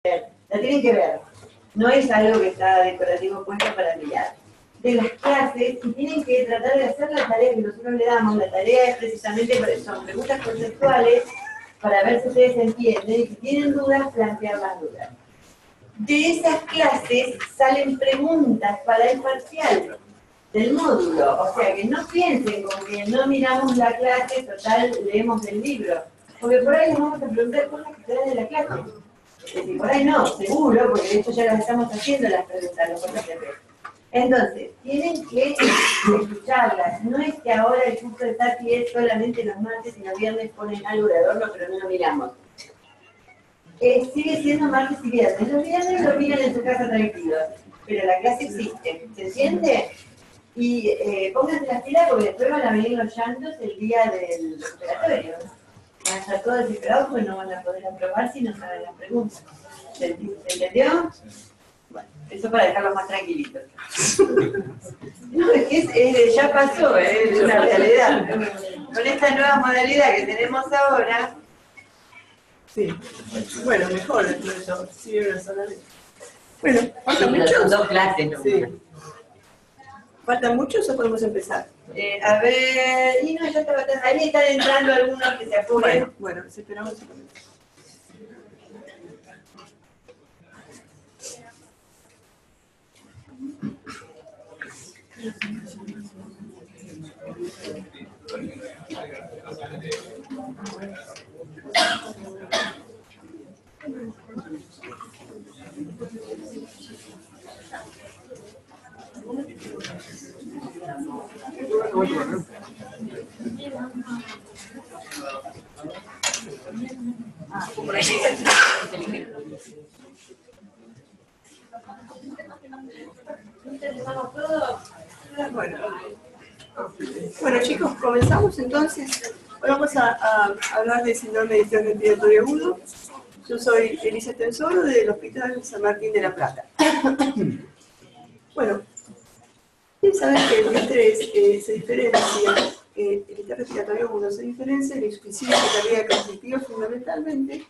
La tienen que ver. No es algo que está decorativo puesto para mirar. De las clases, y tienen que tratar de hacer la tarea que nosotros le damos. La tarea es precisamente, son preguntas conceptuales para ver si ustedes entienden, y si tienen dudas, plantear las dudas. De esas clases salen preguntas para el parcial del módulo, o sea que no piensen como que no miramos la clase, total, leemos el libro, porque por ahí les vamos a preguntar cosas que quedan de la clase. Es decir, por ahí no, seguro, porque de hecho ya las estamos haciendo las preguntas, los PTP. Entonces, tienen que escucharlas, no es que ahora el curso de Tati es solamente los martes y los viernes ponen algo de adorno, pero no lo miramos. Sigue siendo martes y viernes. Los viernes lo miran en su casa tranquilos, pero la clase existe, ¿se entiende? Y pónganse las pilas porque después van a venir los llantos el día del operatorio. Van a estar todos desesperados porque no van a poder aprobar si no saben las preguntas. ¿Se entendió? Bueno, eso para dejarlos más tranquilitos. No, es que ya pasó, es una realidad. Con esta nueva modalidad que tenemos ahora. Sí, bueno, mejor después de eso, sí, una sola vez. Bueno, ¿faltan muchos? Dos clases, ¿no? Sí. ¿Faltan muchos o podemos empezar? A ver, y no, ya estaba, ahí están entrando algunos que se apuren. Bueno, esperamos un momento. Bueno, chicos, comenzamos entonces. Hoy vamos a hablar del síndrome de distrés respiratorio agudo. Yo soy Elisa Tensoro del Hospital San Martín de la Plata. Bueno, ustedes saben que el estrés se diferencia, el estrés respiratorio agudo se diferencia de la insuficiencia cardíaca congestiva fundamentalmente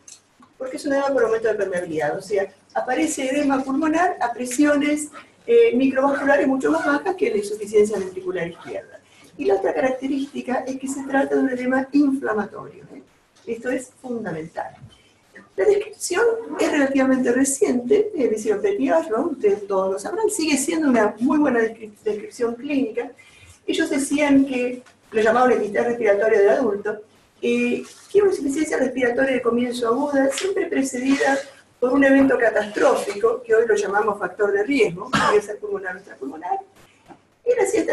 porque es un edema por aumento de permeabilidad, o sea, aparece edema pulmonar a presiones microvasculares mucho más bajas que la insuficiencia ventricular izquierda. Y la otra característica es que se trata de un edema inflamatorio. Esto es fundamental. La descripción es relativamente reciente, lo hicieron Petty Ashbaum, ustedes todos lo sabrán, sigue siendo una muy buena descripción clínica. Ellos decían que, lo llamaban estrés respiratorio del adulto, que una insuficiencia respiratoria de comienzo aguda, siempre precedida por un evento catastrófico, que hoy lo llamamos factor de riesgo, puede ser pulmonar o extrapulmonar.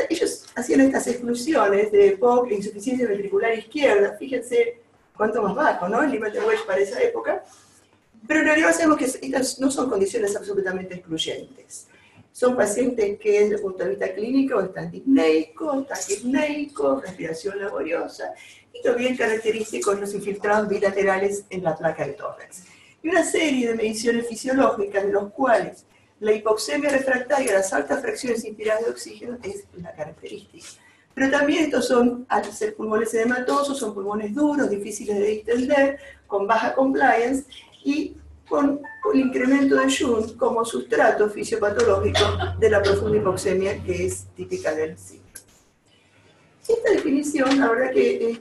Ellos hacían estas exclusiones de EPOC, insuficiencia ventricular izquierda, fíjense cuánto más bajo, ¿no? El nivel de Welch para esa época. Pero en realidad sabemos que estas no son condiciones absolutamente excluyentes. Son pacientes que desde el punto de vista clínico están disneicos, taquipneicos, respiración laboriosa, y también característicos los infiltrados bilaterales en la placa de tórax. Y una serie de mediciones fisiológicas de los cuales la hipoxemia refractaria a las altas fracciones inspiradas de oxígeno es la característica. Pero también estos son, al ser pulmones edematosos, son pulmones duros, difíciles de distender, con baja compliance y con el incremento de Jun como sustrato fisiopatológico de la profunda hipoxemia que es típica del síndrome. Esta definición, la verdad que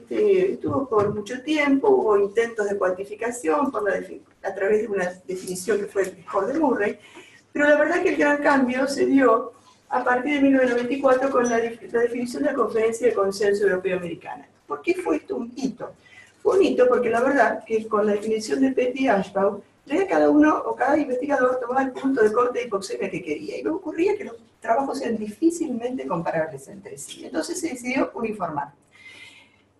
estuvo por mucho tiempo, hubo intentos de cuantificación a través de una definición que fue el score de Murray, pero la verdad que el gran cambio se dio a partir de 1994 con la definición de la Conferencia de Consenso Europeo-Americana. ¿Por qué fue esto un hito? Fue un hito porque la verdad que con la definición de Petty Ashbaum, cada uno o cada investigador tomaba el punto de corte de hipoxemia que quería, y luego ocurría que los trabajos eran difícilmente comparables entre sí. Entonces se decidió uniformar.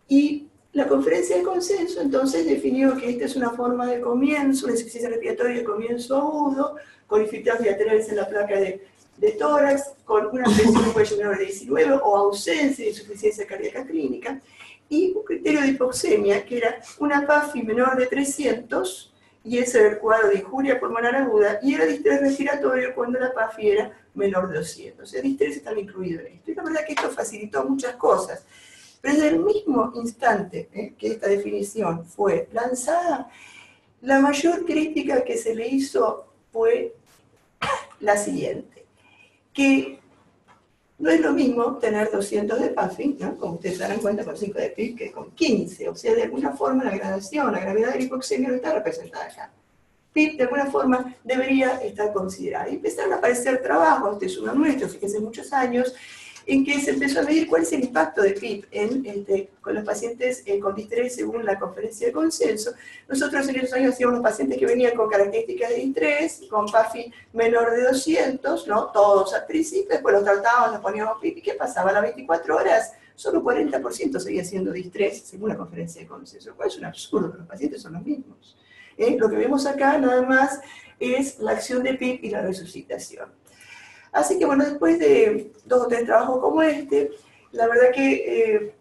Y la Conferencia de Consenso entonces definió que esta es una forma de comienzo, una insuficiencia respiratoria de comienzo agudo, con infiltrados bilaterales en la placa de tórax, con una presión de cuello menor de 19 o ausencia de insuficiencia cardíaca clínica, y un criterio de hipoxemia que era una PAFI menor de 300, y ese era el cuadro de injuria pulmonar aguda, y era distrés respiratorio cuando la PAFI era menor de 200. O sea, distrés estaba incluido en esto. Y la verdad que esto facilitó muchas cosas. Pero desde el mismo instante que esta definición fue lanzada, La mayor crítica que se le hizo fue la siguiente, que no es lo mismo tener 200 de PAFI, ¿no? Como ustedes se darán cuenta, con 5 de PIB que con 15. O sea, de alguna forma la gradación, la gravedad de la hipoxemia no está representada acá. PIB de alguna forma debería estar considerada. Y empezaron a aparecer trabajos, este es uno nuestro, fíjense, muchos años, en que se empezó a medir cuál es el impacto de PIB con los pacientes con distrés según la conferencia de consenso. Nosotros en esos años hacíamos los pacientes que venían con características de distrés, con PAFI menor de 200, ¿no? Todos al principio, después los tratábamos, los poníamos PIB, ¿y qué pasaba? A las 24 horas, solo 40% seguía siendo distrés según la conferencia de consenso, lo cual es un absurdo, los pacientes son los mismos. Lo que vemos acá nada más es la acción de PIB y la resucitación. Así que bueno, después de 2 o 3 trabajos como este, la verdad que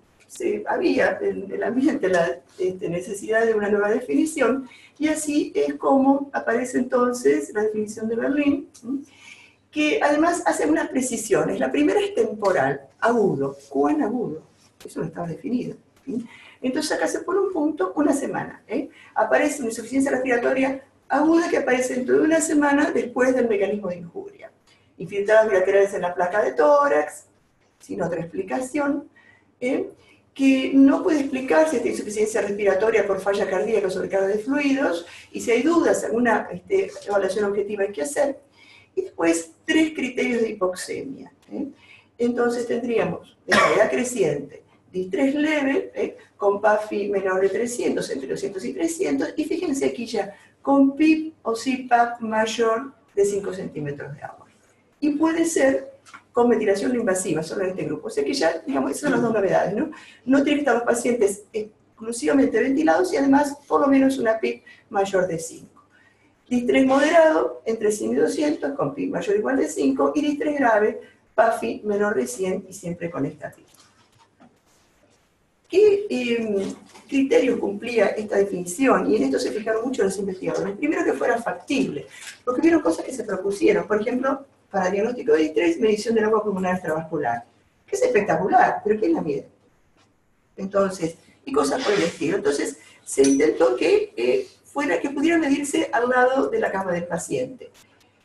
había en el ambiente la necesidad de una nueva definición, y así es como aparece entonces la definición de Berlín, que además hace unas precisiones. La primera es temporal, agudo. ¿Cuán agudo? Eso no estaba definido. Entonces acá se pone un punto, una semana. Aparece una insuficiencia respiratoria aguda que aparece dentro de una semana después del mecanismo de injuria. Infiltrados bilaterales en la placa de tórax, sin otra explicación, que no puede explicarse esta insuficiencia respiratoria por falla cardíaca o sobrecarga de fluidos, y si hay dudas, alguna evaluación objetiva hay que hacer. Y después 3 criterios de hipoxemia. Entonces tendríamos de gravedad creciente, distrés leve, con PAFI menor de 300, entre 200 y 300, y fíjense aquí ya, con PIB o CPAP mayor de 5 centímetros de agua. Y puede ser con ventilación no invasiva, solo en este grupo. O sea que ya, digamos, esas son las 2 novedades, ¿no? No tienen que estar los pacientes exclusivamente ventilados y además por lo menos una PIB mayor de 5. Distrés moderado, entre 100 y 200, con PIB mayor o igual de 5, y distrés grave, PAFI menor de 100 y siempre con esta PIB. ¿Qué criterios cumplía esta definición? Y en esto se fijaron mucho los investigadores. Primero, que fuera factible, porque vieron cosas que se propusieron. Por ejemplo, para diagnóstico de distrés, medición del agua pulmonar extravascular, que es espectacular, pero ¿quién la mide? Entonces, y cosas por el estilo. Entonces, se intentó que que pudiera medirse al lado de la cama del paciente,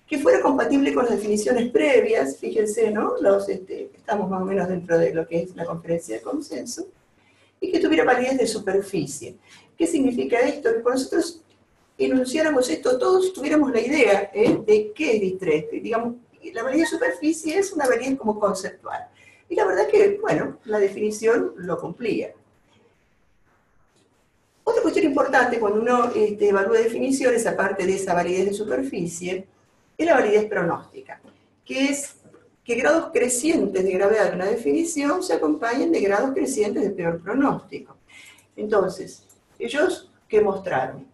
que fuera compatible con las definiciones previas, fíjense, ¿no? Estamos más o menos dentro de lo que es la conferencia de consenso, y que tuviera validez de superficie. ¿Qué significa esto? Que cuando nosotros enunciáramos esto, todos tuviéramos la idea de qué es distrés. Digamos, la validez de superficie es una validez como conceptual. Y la verdad que, bueno, la definición lo cumplía. Otra cuestión importante cuando uno evalúa definiciones, aparte de esa validez de superficie, es la validez pronóstica, que es que grados crecientes de gravedad de una definición se acompañen de grados crecientes de peor pronóstico. Entonces, ellos, ¿qué mostraron?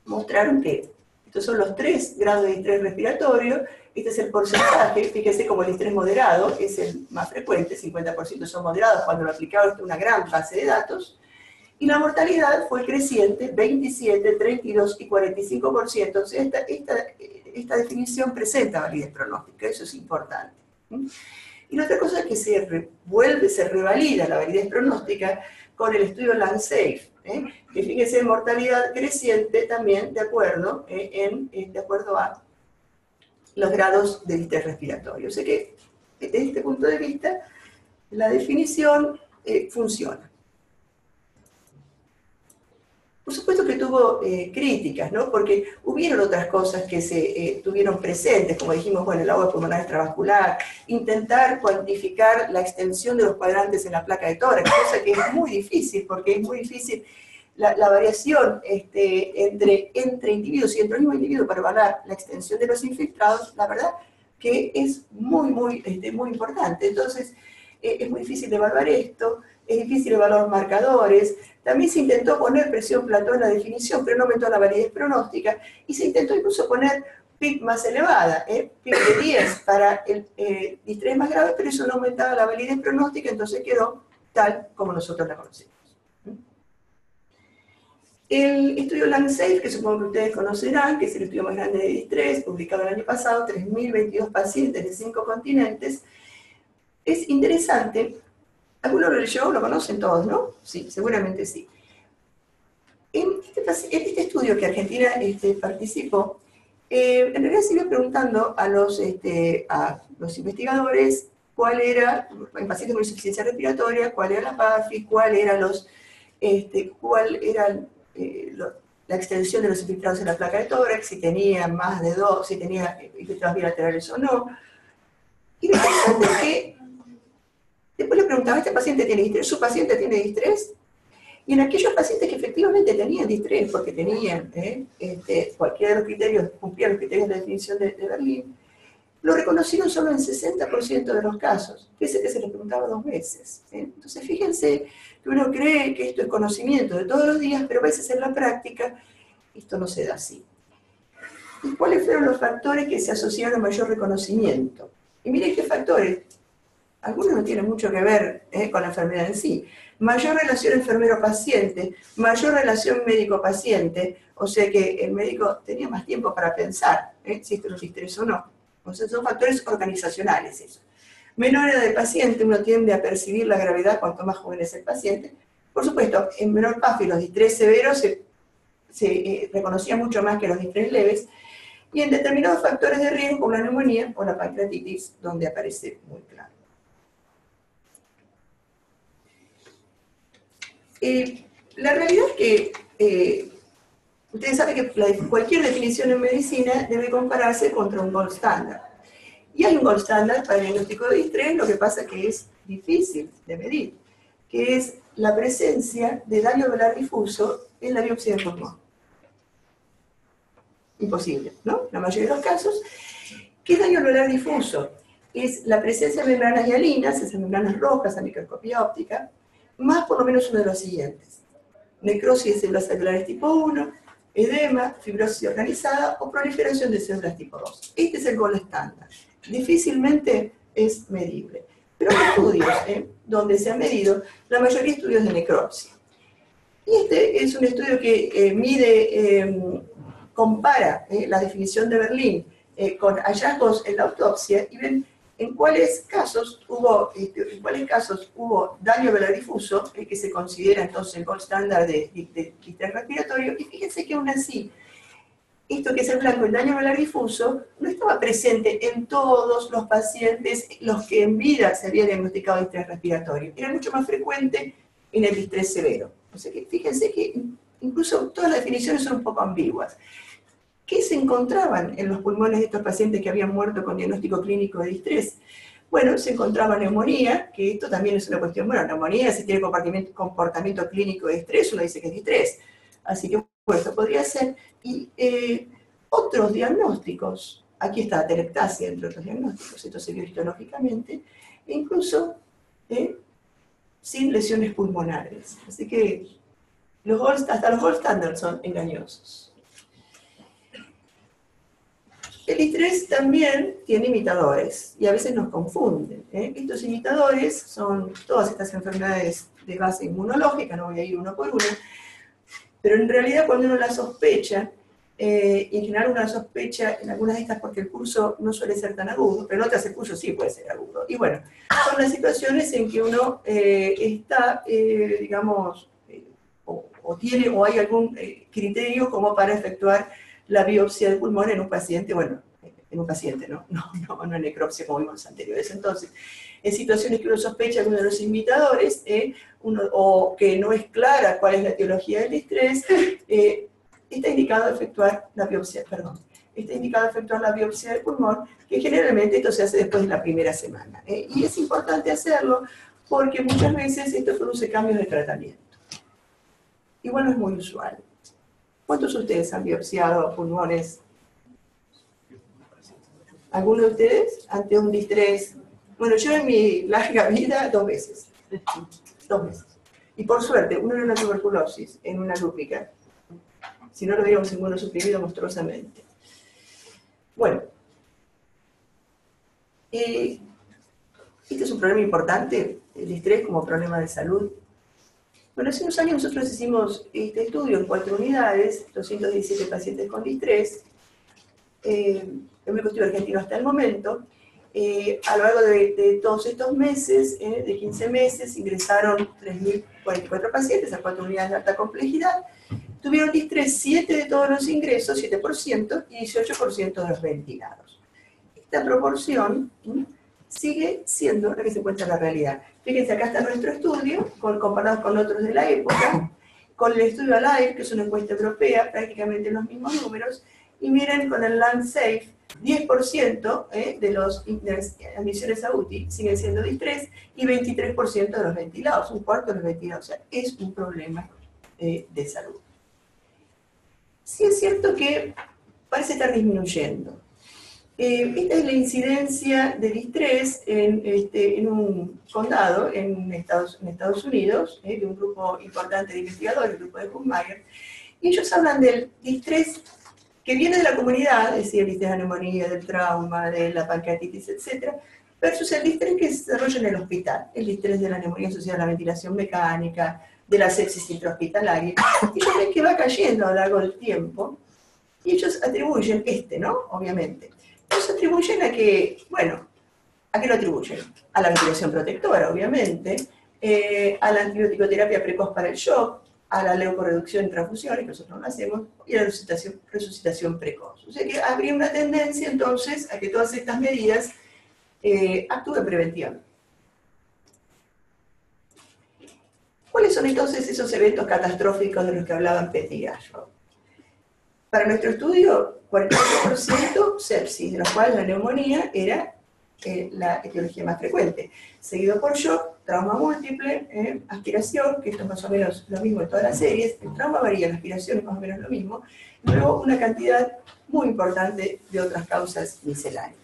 Mostraron que estos son los 3 grados de distrés respiratorio, este es el porcentaje, fíjense como el distrés moderado es el más frecuente, 50% son moderados cuando lo aplicaron una gran base de datos, y la mortalidad fue creciente, 27, 32 y 45%. O sea, esta definición presenta validez pronóstica, eso es importante. Y la otra cosa es que se revalida la validez pronóstica con el estudio LungSafe, que fíjense, mortalidad creciente también de acuerdo, de acuerdo a los grados de distrés respiratorio. O sea que, desde este punto de vista, la definición funciona. Por supuesto que tuvo críticas, ¿no? Porque hubieron otras cosas que se tuvieron presentes, como dijimos, bueno, el agua pulmonar extravascular, intentar cuantificar la extensión de los cuadrantes en la placa de tórax, cosa que es muy difícil, porque es muy difícil la variación entre individuos y entre el mismo individuo para evaluar la extensión de los infiltrados, la verdad que es muy importante. Entonces, es muy difícil evaluar esto, es difícil evaluar marcadores. También se intentó poner presión plató en la definición, pero no aumentó la validez pronóstica, y se intentó incluso poner PIB más elevada, PIB de 10 para el distrés más grave, pero eso no aumentaba la validez pronóstica, entonces quedó tal como nosotros la conocemos. El estudio LungSafe, que supongo que ustedes conocerán, que es el estudio más grande de distrés, publicado el año pasado, 3.022 pacientes de 5 continentes, es interesante. ¿Alguno lo leyó? ¿Lo conocen todos, no? Sí, seguramente sí. En este Este estudio que Argentina participó, en realidad se iba preguntando a los investigadores cuál era, en pacientes con insuficiencia respiratoria, cuál era la PAFI, cuál era la extensión de los infiltrados en la placa de tórax, si tenía más de 2, si tenía infiltrados bilaterales o no. Y lo interesante es que después le preguntaba, ¿este paciente tiene distrés? ¿Su paciente tiene distrés? Y en aquellos pacientes que efectivamente tenían distrés, porque tenían cualquiera de los criterios, cumplían los criterios de definición de Berlín, lo reconocieron solo en 60% de los casos, pese que se les preguntaba 2 veces. Entonces, fíjense que uno cree que esto es conocimiento de todos los días, pero a veces en la práctica esto no se da así. ¿Y cuáles fueron los factores que se asociaron a mayor reconocimiento? Y miren qué factores. Algunos no tienen mucho que ver con la enfermedad en sí. Mayor relación enfermero-paciente, mayor relación médico-paciente, o sea que el médico tenía más tiempo para pensar si esto es distrés o no. O sea, son factores organizacionales eso. Menor edad de paciente, uno tiende a percibir la gravedad cuanto más joven es el paciente. Por supuesto, en menor PAFI los distrés severos se reconocían mucho más que los distrés leves, y en determinados factores de riesgo como la neumonía o la pancreatitis, donde aparece muy claro. La realidad es que ustedes saben que cualquier definición en medicina debe compararse contra un gold standard. Y hay un gold standard para el diagnóstico de distrés, lo que pasa es que es difícil de medir, que es la presencia de daño alveolar difuso en la biopsia de pulmón. Imposible, ¿no? La mayoría de los casos. ¿Qué es daño alveolar difuso? Es la presencia de membranas hialinas, esas membranas rojas a microscopía óptica, más por lo menos uno de los siguientes: necrosis de células alveolares tipo 1, edema, fibrosis organizada o proliferación de células tipo 2. Este es el gold estándar. Difícilmente es medible. Pero hay estudios donde se han medido, la mayoría de estudios de necropsia. Y este es un estudio que compara la definición de Berlín con hallazgos en la autopsia y ven en cuáles casos hubo daño alveolar difuso, que se considera entonces el gold standard de distrés respiratorio, y fíjense que aún así, esto que es el blanco, el daño alveolar difuso, no estaba presente en todos los pacientes los que en vida se había diagnosticado distrés respiratorio. Era mucho más frecuente en el distrés severo. O sea que fíjense que incluso todas las definiciones son un poco ambiguas. ¿Qué se encontraban en los pulmones de estos pacientes que habían muerto con diagnóstico clínico de distrés? Bueno, se encontraba neumonía, que esto también es una cuestión, bueno, neumonía, si tiene comportamiento clínico de distrés, uno dice que es distrés. Así que, bueno, esto podría ser. Y otros diagnósticos, aquí está atelectasia, entre otros diagnósticos, esto se vio histológicamente, e incluso sin lesiones pulmonares. Así que hasta los gold standards son engañosos. El distrés también tiene imitadores, y a veces nos confunden. Estos imitadores son todas estas enfermedades de base inmunológica, no voy a ir uno por uno, pero en realidad cuando uno la sospecha, y en general uno la sospecha en algunas de estas porque el curso no suele ser tan agudo, pero en otras el curso sí puede ser agudo. Y bueno, son las situaciones en que uno está, digamos, o hay algún criterio como para efectuar la biopsia de pulmón en un paciente, bueno, en un paciente, no en necropsia como vimos anteriores. Entonces, en situaciones que uno sospecha que uno de los imitadores, o que no es clara cuál es la etiología del distrés, está indicado efectuar la biopsia, de pulmón, que generalmente esto se hace después de la primera semana. Y es importante hacerlo porque muchas veces esto produce cambios de tratamiento. Igual no es muy usual. ¿Cuántos de ustedes han biopsiado pulmones? ¿Alguno de ustedes ante un distrés? Bueno, yo en mi larga vida 2 veces. 2 veces. Y por suerte, uno era una tuberculosis en una lúpica. Si no lo hubiéramos inmunosuprimido monstruosamente. Bueno. Este es un problema importante, el distrés como problema de salud. Bueno, hace unos años nosotros hicimos este estudio en 4 unidades, 217 pacientes con distrés, el único estudio argentino hasta el momento. A lo largo de todos estos meses, de 15 meses, ingresaron 3.044 pacientes a 4 unidades de alta complejidad, tuvieron distrés 7 de todos los ingresos, 7%, y 18% de los ventilados. Esta proporción sigue siendo la que se encuentra en la realidad. Fíjense, acá está nuestro estudio, comparado con otros de la época, con el estudio ALAIR, que es una encuesta europea, prácticamente los mismos números, y miren con el LandSafe, 10% de las admisiones a UTI siguen siendo distrés y 23% de los ventilados, un cuarto de los ventilados. O sea, es un problema de salud. Sí es cierto que parece estar disminuyendo. Esta es la incidencia de distrés en un condado en Estados Unidos, de un grupo importante de investigadores, el grupo de Huffmayer, y ellos hablan del distrés que viene de la comunidad, es decir, el distrés de la neumonía, del trauma, de la pancreatitis, etc., versus el distrés que se desarrolla en el hospital, el distrés de la neumonía asociada a la ventilación mecánica, de la sepsis intrahospitalaria. Y ellos ven que va cayendo a lo largo del tiempo, y ellos atribuyen, ¿no? Obviamente. Ellos atribuyen a que, bueno, ¿a qué lo atribuyen? A la ventilación protectora, obviamente, a la antibioticoterapia precoz para el shock, a la leucorreducción y transfusiones, que nosotros no hacemos, y a la resucitación precoz. O sea que habría una tendencia entonces a que todas estas medidas actúen preventivamente. ¿Cuáles son entonces esos eventos catastróficos de los que hablaban Petty y Ashford? Para nuestro estudio, 48% sepsis, de los cuales la neumonía era la etiología más frecuente, seguido por shock, trauma múltiple, aspiración, que esto es más o menos lo mismo en todas las series, el trauma varía, la aspiración es más o menos lo mismo, y luego una cantidad muy importante de otras causas misceláneas.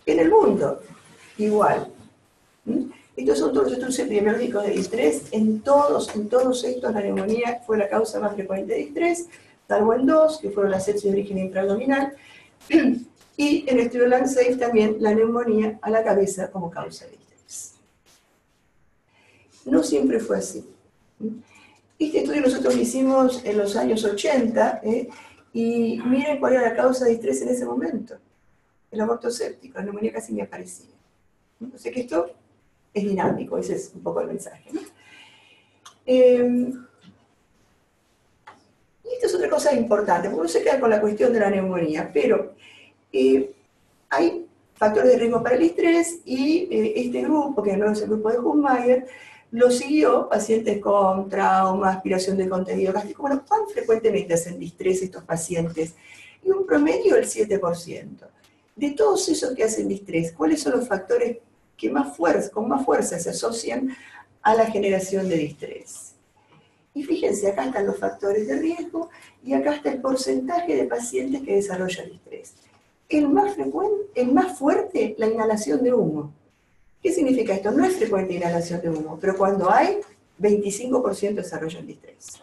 En el mundo, igual. Estos son todos los estudios epidemiológicos de distrés, en todos estos la neumonía fue la causa más frecuente de distrés, salvo en 2, que fueron las sepsis de origen intraabdominal, y en el estudio LandSafe también la neumonía a la cabeza como causa de distrés. No siempre fue así. Este estudio nosotros lo hicimos en los años 80, y miren cuál era la causa de distrés en ese momento. El aborto séptico, la neumonía casi ni aparecía. O sea que esto es dinámico, ese es un poco el mensaje, ¿no? Y esto es otra cosa importante, porque uno se queda con la cuestión de la neumonía, pero hay factores de riesgo para el estrés y este grupo, que no es el grupo de Huffmayer, lo siguió pacientes con trauma, aspiración de contenido gástrico. Bueno, ¿cuán frecuentemente hacen distrés estos pacientes? Y un promedio del 7%. De todos esos que hacen distrés, ¿cuáles son los factores que con más fuerza se asocian a la generación de distrés? Y fíjense, acá están los factores de riesgo y acá está el porcentaje de pacientes que desarrollan distrés. El más fuerte, la inhalación de humo. ¿Qué significa esto? No es frecuente inhalación de humo, pero cuando hay, 25% desarrollan distrés.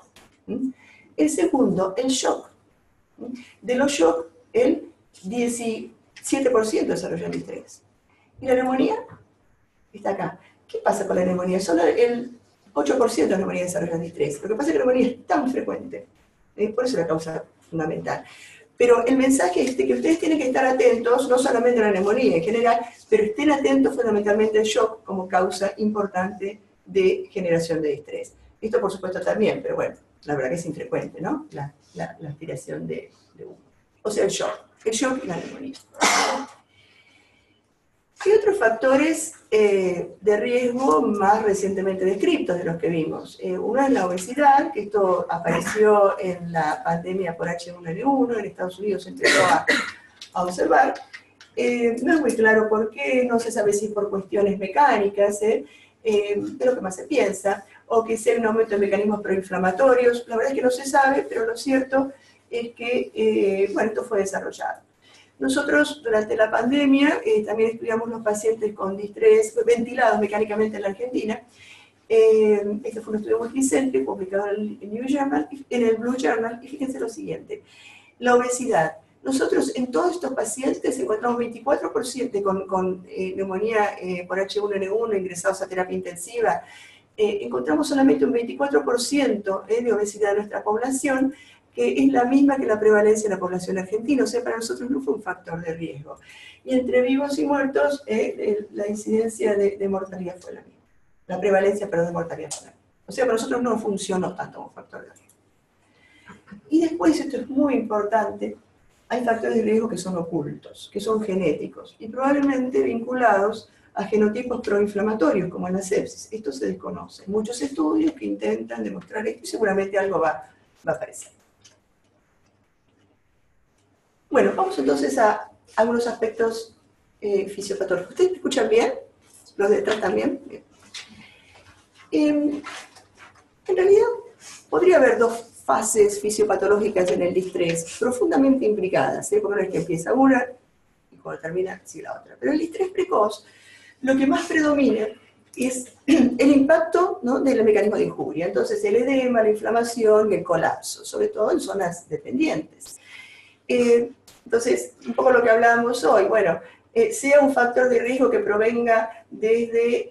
El segundo, el shock. De los shock, el 17% desarrollan distrés. ¿Y la neumonía? Está acá. ¿Qué pasa con la neumonía? Solo el 8% de la neumonía desarrollan distrés. Lo que pasa es que la neumonía es tan frecuente. Por eso es la causa fundamental. Pero el mensaje es que ustedes tienen que estar atentos, no solamente a la neumonía en general, pero estén atentos fundamentalmente al shock como causa importante de generación de distrés. Esto por supuesto también, pero bueno, la verdad que es infrecuente, ¿no? La aspiración de humo. O sea, el shock y la neumonía. ¿Qué otros factores de riesgo más recientemente descritos de los que vimos? Uno es la obesidad, que esto apareció en la pandemia por H1N1, en Estados Unidos se empezó a observar. No es muy claro por qué, no se sabe si es por cuestiones mecánicas, de lo que más se piensa, o que sea un aumento de mecanismos proinflamatorios. La verdad es que no se sabe, pero lo cierto es que, bueno, esto fue desarrollado. Nosotros, durante la pandemia, también estudiamos los pacientes con distrés ventilados mecánicamente en la Argentina. Este fue un estudio multicéntrico publicado en el Blue Journal, y fíjense lo siguiente. La obesidad. Nosotros en todos estos pacientes encontramos 24% con neumonía por H1N1 ingresados a terapia intensiva. Encontramos solamente un 24% de obesidad de nuestra población, que es la misma que la prevalencia de la población argentina, o sea, para nosotros no fue un factor de riesgo. Y entre vivos y muertos, la incidencia de mortalidad fue la misma. La prevalencia, perdón, de mortalidad fue la misma. O sea, para nosotros no funcionó tanto como factor de riesgo. Y después, esto es muy importante, hay factores de riesgo que son ocultos, que son genéticos, y probablemente vinculados a genotipos proinflamatorios, como en la sepsis. Esto se desconoce. Hay muchos estudios que intentan demostrar esto y seguramente algo va a aparecer. Bueno, vamos entonces a algunos aspectos fisiopatológicos. ¿Ustedes me escuchan bien? ¿Los de atrás también? Bien. En realidad, podría haber dos fases fisiopatológicas en el distrés profundamente imbricadas, porque no es que empieza una y cuando termina, sigue la otra. Pero el distrés precoz, lo que más predomina es el impacto, ¿no?, del mecanismo de injuria. Entonces, el edema, la inflamación y el colapso, sobre todo en zonas dependientes. Entonces, un poco lo que hablábamos hoy, bueno, sea un factor de riesgo que provenga desde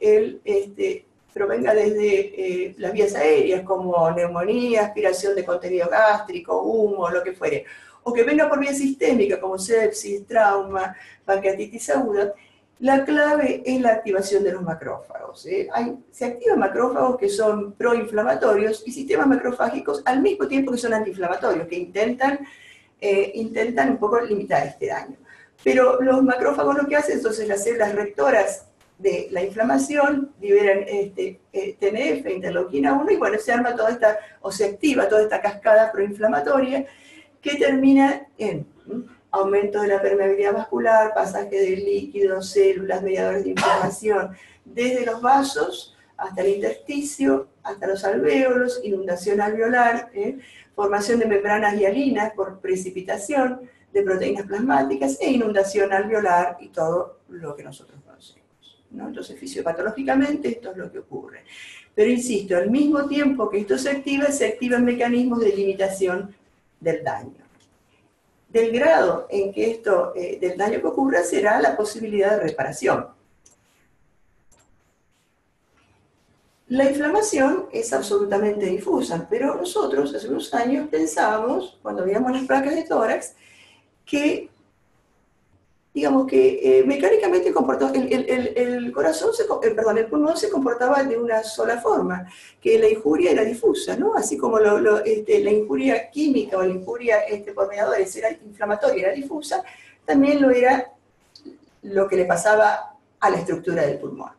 las vías aéreas, como neumonía, aspiración de contenido gástrico, humo, lo que fuere, o que venga por vía sistémica, como sepsis, trauma, pancreatitis aguda, la clave es la activación de los macrófagos. Se activan macrófagos que son proinflamatorios y sistemas macrofágicos al mismo tiempo que son antiinflamatorios, que intentan un poco limitar este daño. Pero los macrófagos lo que hacen, entonces las células rectoras de la inflamación liberan TNF, interleuquina 1, y bueno, se arma toda esta, o se activa toda esta cascada proinflamatoria que termina en aumento de la permeabilidad vascular, pasaje de líquidos, células, mediadores de inflamación, desde los vasos hasta el intersticio, hasta los alvéolos, inundación alveolar, formación de membranas hialinas por precipitación de proteínas plasmáticas e inundación alveolar y todo lo que nosotros conocemos, ¿no? Entonces, fisiopatológicamente esto es lo que ocurre. Pero insisto, al mismo tiempo que esto se activan mecanismos de limitación del daño. Del grado en que del daño que ocurra será la posibilidad de reparación. La inflamación es absolutamente difusa, pero nosotros hace unos años pensábamos, cuando veíamos las placas de tórax, que, digamos que mecánicamente el pulmón se comportaba de una sola forma, que la injuria era difusa, ¿no? Así como la injuria química o la injuria por mediadores era inflamatoria, era difusa, también lo era lo que le pasaba a la estructura del pulmón.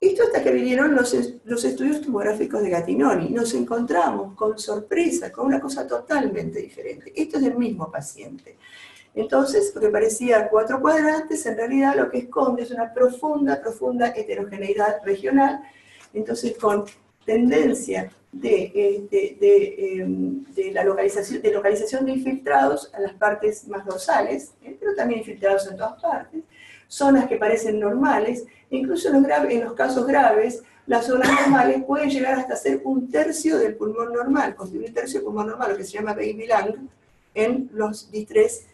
Esto hasta que vinieron los estudios tomográficos de Gattinoni. Nos encontramos con sorpresa, con una cosa totalmente diferente. Esto es del mismo paciente. Entonces, lo que parecía 4 cuadrantes, en realidad lo que esconde es una profunda heterogeneidad regional, entonces con tendencia de localización de infiltrados a las partes más dorsales, pero también infiltrados en todas partes, zonas que parecen normales, incluso en los casos graves, las zonas normales pueden llegar hasta ser 1/3 del pulmón normal, constituir 1/3 del pulmón normal, lo que se llama baby lung, en los distrés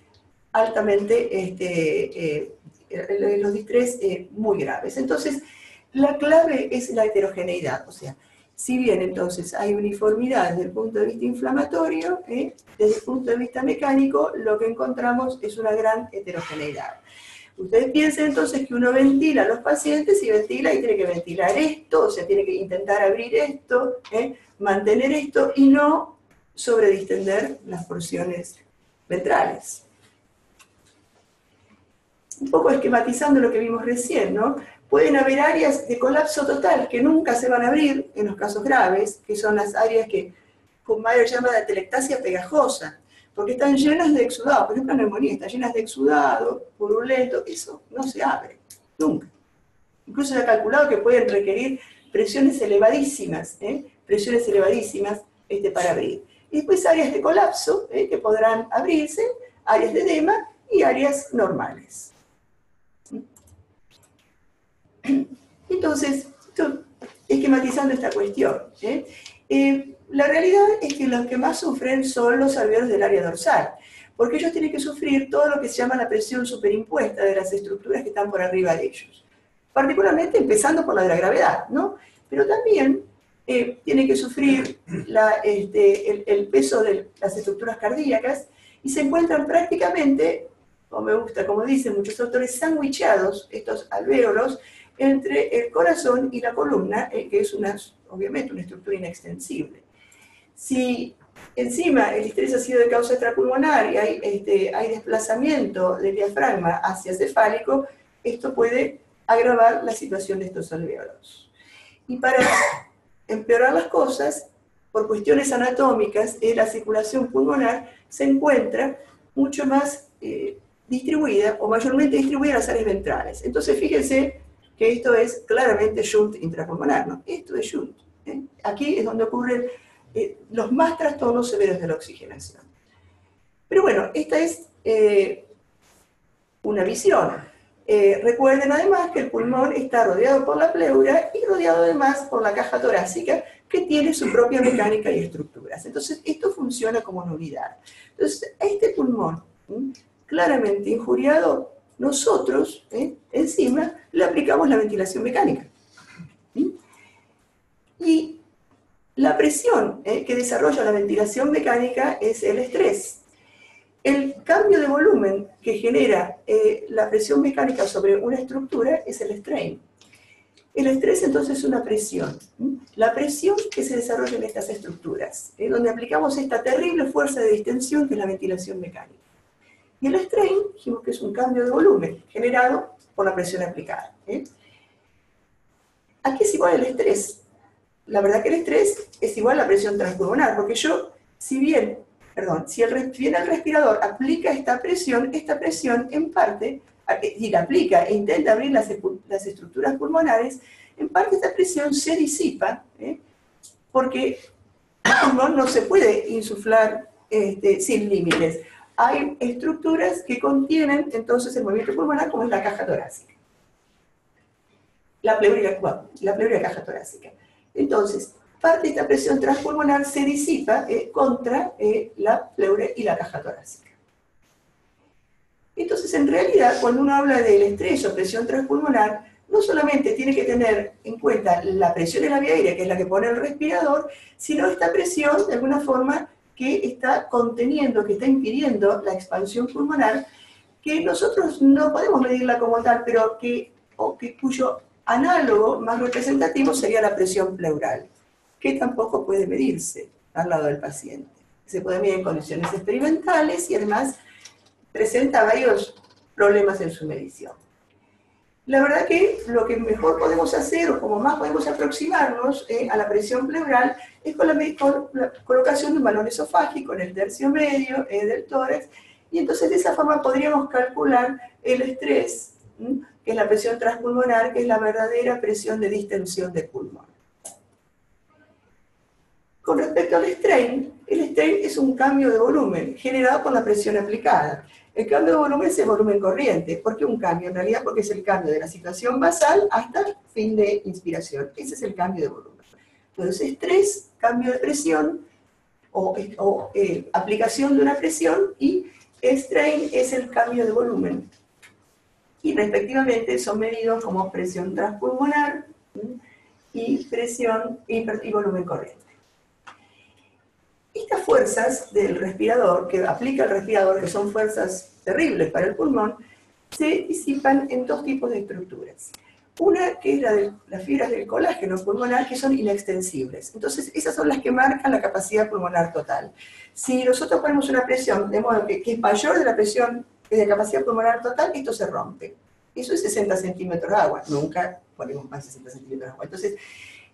los distrés muy graves. Entonces, la clave es la heterogeneidad, o sea, si bien entonces hay uniformidad desde el punto de vista inflamatorio, desde el punto de vista mecánico, lo que encontramos es una gran heterogeneidad. Ustedes piensen entonces que uno ventila a los pacientes y ventila y tiene que ventilar esto, o sea, tiene que intentar abrir esto, mantener esto y no sobredistender las porciones ventrales. Un poco esquematizando lo que vimos recién, ¿no? Pueden haber áreas de colapso total que nunca se van a abrir en los casos graves, que son las áreas que Mayer llama de atelectasia pegajosa, porque están llenas de exudado. Por ejemplo, la neumonía está llenas de exudado, purulento, eso no se abre, nunca. Incluso se ha calculado que pueden requerir presiones elevadísimas para abrir. Y después áreas de colapso que podrán abrirse, áreas de edema y áreas normales. Entonces, esquematizando esta cuestión, la realidad es que los que más sufren son los alvéolos del área dorsal, porque ellos tienen que sufrir todo lo que se llama la presión superimpuesta de las estructuras que están por arriba de ellos, particularmente empezando por la de la gravedad, ¿no? Pero también tienen que sufrir el peso de las estructuras cardíacas y se encuentran prácticamente, como dicen muchos autores, sandwichados estos alvéolos entre el corazón y la columna, que es obviamente una estructura inextensible. Si encima el estrés ha sido de causa extrapulmonar y hay desplazamiento del diafragma hacia cefálico, esto puede agravar la situación de estos alvéolos. Y para empeorar las cosas, por cuestiones anatómicas, la circulación pulmonar se encuentra mucho más distribuida, o mayormente distribuida en las áreas ventrales. Entonces, fíjense que esto es claramente shunt intrapulmonar, ¿no? Esto es shunt. Aquí es donde ocurren los más trastornos severos de la oxigenación. Pero bueno, esta es una visión. Recuerden además que el pulmón está rodeado por la pleura y rodeado además por la caja torácica, que tiene su propia mecánica y estructuras. Entonces, esto funciona como una unidad. Entonces, a este pulmón, claramente injuriado, nosotros, encima, le aplicamos la ventilación mecánica. Y la presión que desarrolla la ventilación mecánica es el estrés. El cambio de volumen que genera la presión mecánica sobre una estructura es el strain. El estrés entonces es una presión. La presión que se desarrolla en estas estructuras, donde aplicamos esta terrible fuerza de distensión que es la ventilación mecánica. Y el strain, dijimos que es un cambio de volumen generado por la presión aplicada. ¿A qué es igual el estrés? La verdad que el estrés es igual a la presión transpulmonar, porque si bien el respirador aplica esta presión en parte, y la aplica e intenta abrir las estructuras pulmonares, en parte esta presión se disipa, porque el pulmón no se puede insuflar sin límites. Hay estructuras que contienen entonces el movimiento pulmonar, como es la caja torácica. La pleura caja torácica. Entonces, parte de esta presión transpulmonar se disipa contra la pleura y la caja torácica. Entonces, en realidad, cuando uno habla del estrés o presión transpulmonar, no solamente tiene que tener en cuenta la presión en la vía aérea, que es la que pone el respirador, sino esta presión, de alguna forma, que está conteniendo, que está impidiendo la expansión pulmonar, que nosotros no podemos medirla como tal, pero cuyo análogo más representativo sería la presión pleural, que tampoco puede medirse al lado del paciente. Se puede medir en condiciones experimentales y además presenta varios problemas en su medición. La verdad que lo que mejor podemos hacer, o como más podemos aproximarnos a la presión pleural, es con la colocación de un balón esofágico en el tercio medio del tórax, y entonces de esa forma podríamos calcular el estrés, que es la presión transpulmonar, que es la verdadera presión de distensión del pulmón. Con respecto al strain, el strain es un cambio de volumen generado por la presión aplicada. El cambio de volumen es el volumen corriente. ¿Por qué un cambio? En realidad porque es el cambio de la situación basal hasta fin de inspiración. Ese es el cambio de volumen. Entonces, estrés, cambio de presión o aplicación de una presión, y strain es el cambio de volumen. Y respectivamente son medidos como presión transpulmonar y presión y volumen corriente. Estas fuerzas del respirador, que aplica el respirador, que son fuerzas terribles para el pulmón, se disipan en dos tipos de estructuras. Una que es la de las fibras del colágeno pulmonar, que son inextensibles. Entonces, esas son las que marcan la capacidad pulmonar total. Si nosotros ponemos una presión, de modo que es mayor de la presión de capacidad pulmonar total, esto se rompe. Eso es 60 centímetros de agua. Nunca ponemos más de 60 centímetros de agua. Entonces,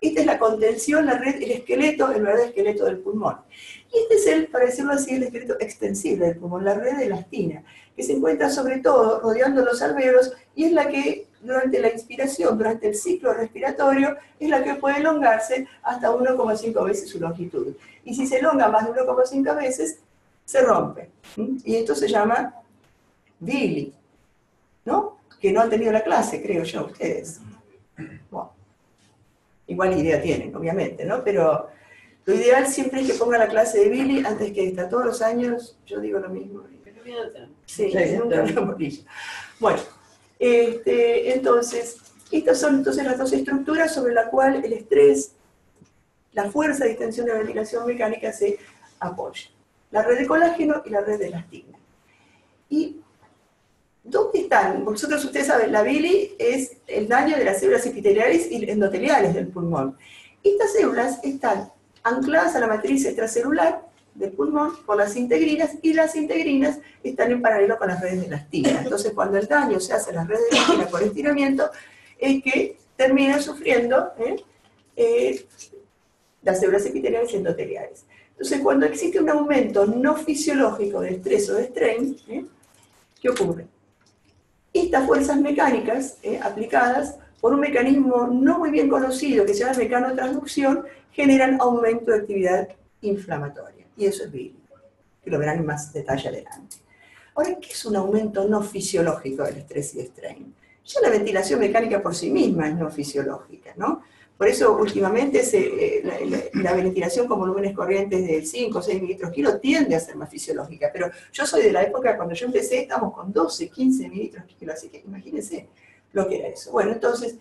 esta es la contención, la red, el esqueleto, el verdadero esqueleto del pulmón. Y este es para decirlo así, el esqueleto extensible del pulmón, la red elastina, que se encuentra sobre todo rodeando los alvéolos, y es la que durante la inspiración, durante el ciclo respiratorio, es la que puede elongarse hasta 1,5 veces su longitud. Y si se elonga más de 1,5 veces, se rompe. Y esto se llama Billy, ¿no? Que no han tenido la clase, creo yo, ustedes. Bueno, igual idea tienen, obviamente, ¿no? Pero lo ideal siempre es que ponga la clase de Billy antes que esta. Todos los años yo digo lo mismo. Sí, nunca me morillo. Bueno, entonces, estas son entonces las dos estructuras sobre las cuales el estrés, la fuerza de distensión de la ventilación mecánica se apoya. La red de colágeno y la red de elastina. ¿Y dónde están? Vosotros, ustedes saben, la Billy es el daño de las células epiteliales y endoteliales del pulmón. Estas células están ancladas a la matriz extracelular del pulmón por las integrinas, y las integrinas están en paralelo con las redes de elastina. Entonces, cuando el daño se hace a las redes de elastina por estiramiento, es que terminan sufriendo las células epiteliales y endoteliales. Entonces, cuando existe un aumento no fisiológico de estrés o de strain, ¿qué ocurre? Estas fuerzas mecánicas aplicadas por un mecanismo no muy bien conocido que se llama mecanotransducción generan aumento de actividad inflamatoria. Y eso es bíblico, que lo verán en más detalle adelante. Ahora, ¿qué es un aumento no fisiológico del estrés y el strain? Ya la ventilación mecánica por sí misma es no fisiológica, ¿no? Por eso, últimamente, la ventilación con volúmenes corrientes de 5 o 6 mililitros kilo tiende a ser más fisiológica, pero yo soy de la época cuando yo empecé, estábamos con 12, 15 mililitros kilo, así que imagínense lo que era eso. Bueno, entonces,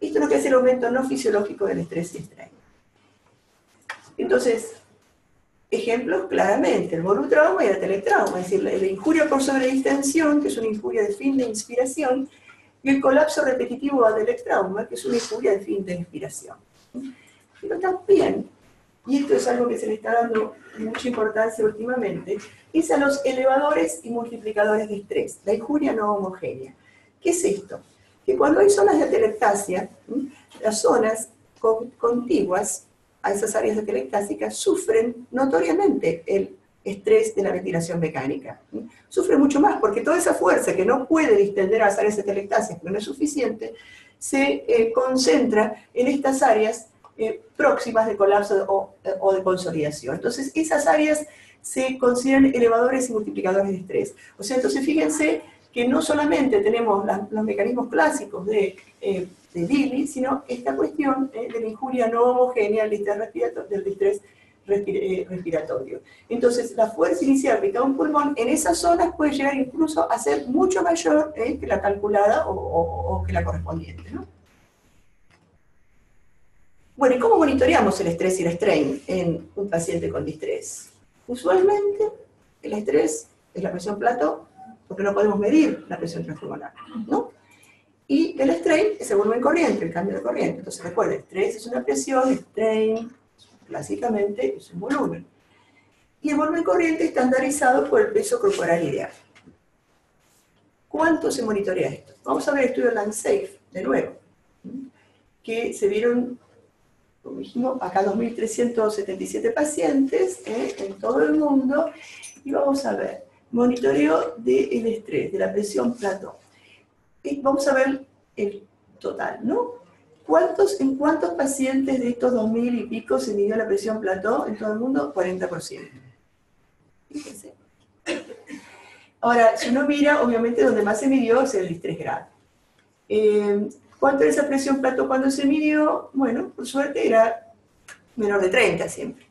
esto es lo que hace el aumento no fisiológico del estrés y strain. Entonces, ejemplos claramente, el volutrauma y el teletrauma, es decir, la injuria por sobredistensión, que es una injuria de fin de inspiración, y el colapso repetitivo atelectrauma, que es una injuria de fin de inspiración. Pero también, y esto es algo que se le está dando mucha importancia últimamente, es a los elevadores y multiplicadores de estrés, la injuria no homogénea. ¿Qué es esto? Que cuando hay zonas de atelectasia, las zonas contiguas a esas áreas atelectásicas sufren notoriamente el estrés de la ventilación mecánica. Sufre mucho más porque toda esa fuerza que no puede distender a las áreas atelectáceas, porque no es suficiente, se concentra en estas áreas próximas de colapso o de consolidación. Entonces, esas áreas se consideran elevadores y multiplicadores de estrés. O sea, entonces fíjense que no solamente tenemos los mecanismos clásicos de Dili, sino esta cuestión de la injuria no homogénea del estrés respiratorio. Entonces, la fuerza inicial aplicada a un pulmón en esas zonas puede llegar incluso a ser mucho mayor que la calculada o que la correspondiente, ¿no? Bueno, ¿y cómo monitoreamos el estrés y el strain en un paciente con distrés? Usualmente, el estrés es la presión plató, porque no podemos medir la presión transpulmonar, ¿no? Y el strain es el volumen corriente, el cambio de corriente. Entonces, recuerden, estrés es una presión, strain clásicamente es un volumen. Y el volumen corriente estandarizado por el peso corporal ideal. ¿Cuánto se monitorea esto? Vamos a ver el estudio LungSafe, de nuevo, que se vieron, como dijimos, acá 2.377 pacientes en todo el mundo, y vamos a ver, monitoreo del estrés, de la presión plató. Y vamos a ver el total, ¿no? ¿En cuántos pacientes de estos 2.000 y pico se midió la presión plató en todo el mundo? 40%. Fíjense. Ahora, si uno mira, obviamente donde más se midió es el distrés grave. ¿Cuánto era esa presión plató cuando se midió? Bueno, por suerte era menor de 30 siempre.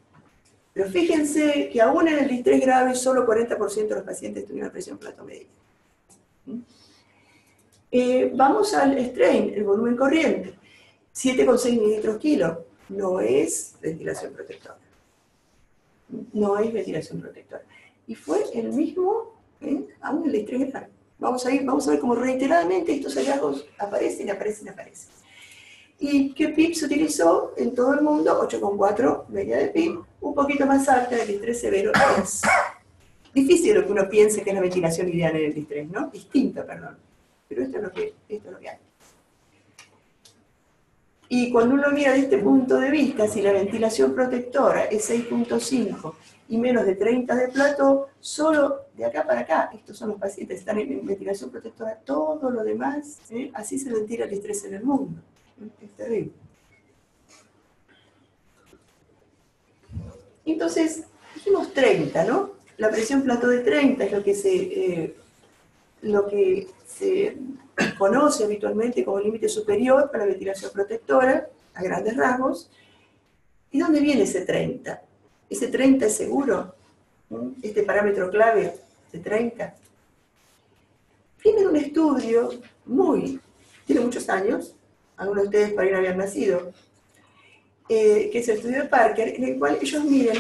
Pero fíjense que aún en el distrés grave solo 40% de los pacientes tuvieron presión plató medida. Vamos al strain, el volumen corriente. 7,6 mililitros kilo. No es ventilación protectora. No es ventilación protectora. Y fue el mismo, aún en el distrés grave. Vamos a ver cómo reiteradamente estos hallazgos aparecen. ¿Y qué PIB se utilizó en todo el mundo? 8,4 media de PIB, un poquito más alta del distrés severo. Es difícil lo que uno piense que es la ventilación ideal en el distrés, ¿no? Distinta, perdón. Pero esto es lo que hay. Y cuando uno mira desde este punto de vista, si la ventilación protectora es 6,5 y menos de 30 de plató, solo de acá para acá, estos son los pacientes que están en ventilación protectora, todo lo demás, así se ventila el estrés en el mundo. Es terrible. Entonces, dijimos 30, ¿no? La presión plató de 30 es lo que se conoce habitualmente como límite superior para la ventilación protectora, a grandes rasgos. ¿Y dónde viene ese 30? ¿Ese 30 es seguro? Este parámetro clave de 30. Viene un estudio tiene muchos años, algunos de ustedes por ahí no habían nacido, que es el estudio de Parker, en el cual ellos miden,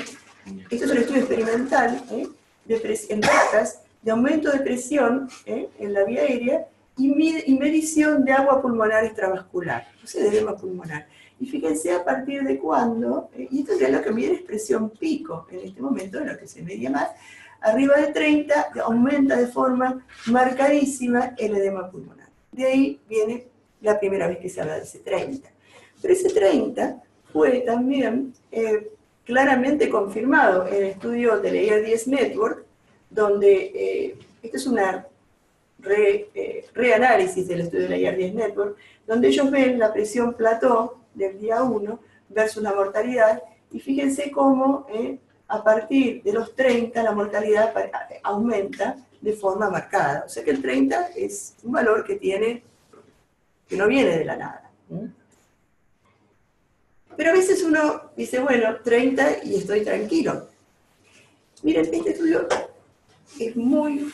esto es un estudio experimental, en ratas, de aumento de presión en la vía aérea y medición de agua pulmonar extravascular, o sea, de edema pulmonar. Y fíjense a partir de cuándo, y esto es lo que mide es presión pico, en este momento en lo que se medía más, arriba de 30 aumenta de forma marcadísima el edema pulmonar. De ahí viene la primera vez que se habla de ese 30. Pero ese 30 fue también claramente confirmado en el estudio de la IR10 Network, donde esto es una reanálisis del estudio de la IR10 Network, donde ellos ven la presión plató del día 1 versus la mortalidad, y fíjense cómo a partir de los 30 la mortalidad aumenta de forma marcada. O sea que el 30 es un valor que no viene de la nada. Pero a veces uno dice, bueno, 30 y estoy tranquilo. Miren, este estudio es muy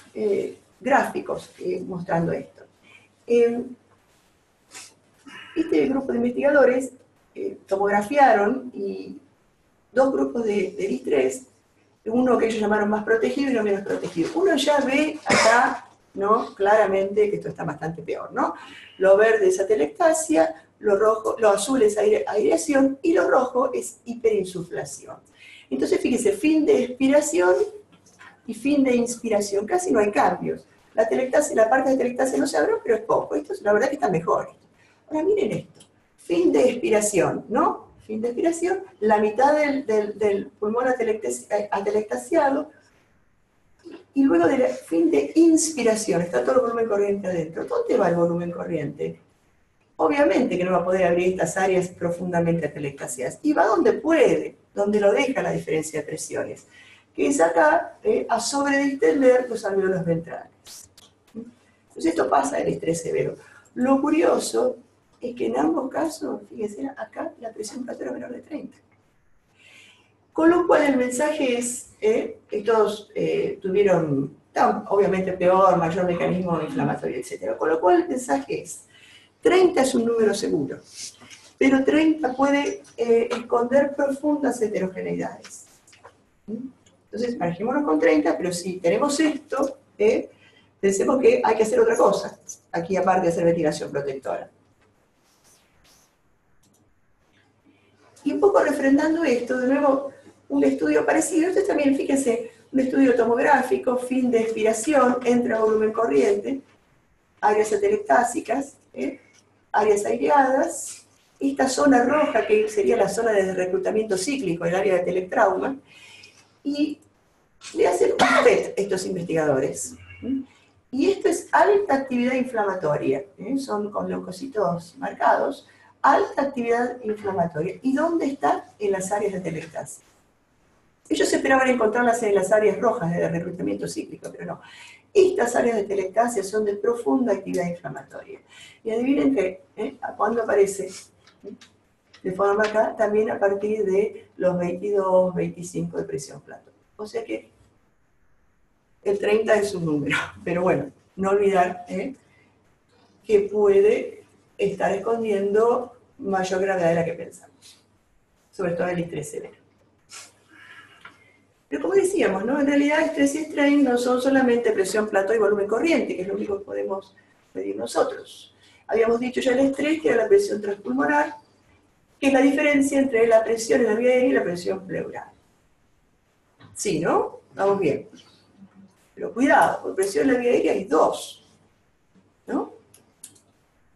gráfico mostrando esto. Este grupo de investigadores tomografiaron y dos grupos de estrés, uno que ellos llamaron más protegido y uno menos protegido. Uno ya ve acá, ¿no?, claramente que esto está bastante peor, ¿no? Lo verde es atelectasia, lo azul es aireación y lo rojo es hiperinsuflación. Entonces, fíjense, fin de expiración y fin de inspiración, casi no hay cambios. La parte de atelectasia no se abrió, pero es poco. Esto la verdad que está mejor. Ahora miren esto, fin de expiración, ¿no? Fin de expiración, la mitad del pulmón atelectasiado, y luego del fin de inspiración, está todo el volumen corriente adentro. ¿Dónde va el volumen corriente? Obviamente que no va a poder abrir estas áreas profundamente atelectasiadas. Y va donde puede, donde lo deja la diferencia de presiones, que es acá a sobredistender los alvéolos ventrales. Entonces esto pasa en el estrés severo. Lo curioso es que en ambos casos, fíjense, acá la presión plató era menor de 30. Con lo cual el mensaje es que todos tuvieron, obviamente peor, mayor mecanismo inflamatorio, etc. Con lo cual el mensaje es, 30 es un número seguro, pero 30 puede esconder profundas heterogeneidades. Entonces, manejémonos con 30, pero si tenemos esto, pensemos que hay que hacer otra cosa, aquí aparte de hacer ventilación protectora. Y un poco refrendando esto, de nuevo, un estudio parecido, esto es también, fíjense, un estudio tomográfico, fin de expiración, entra volumen corriente, áreas atelectásicas, áreas aireadas, esta zona roja que sería la zona de reclutamiento cíclico, el área de telectrauma, y le hacen un PET estos investigadores. Y esto es alta actividad inflamatoria, son con leucocitos marcados, alta actividad inflamatoria. ¿Y dónde está? En las áreas de telectasia. Ellos esperaban encontrarlas en las áreas rojas de reclutamiento cíclico, pero no. Estas áreas de telectasia son de profunda actividad inflamatoria. Y adivinen que, ¿cuándo aparece? De forma marcada, también a partir de los 22, 25 de presión plató. O sea que el 30 es un número, pero bueno, no olvidar que puede estar escondiendo mayor gravedad de la que pensamos, sobre todo el estrés severo. Pero como decíamos, ¿no?, en realidad estrés y strain no son solamente presión plató y volumen corriente, que es lo único que podemos medir nosotros. Habíamos dicho ya el estrés, que era la presión transpulmonar, que es la diferencia entre la presión en la vía aérea y la presión pleural. ¿Sí, no? Vamos bien. Pero cuidado, por presión en la vía aérea hay dos, ¿no?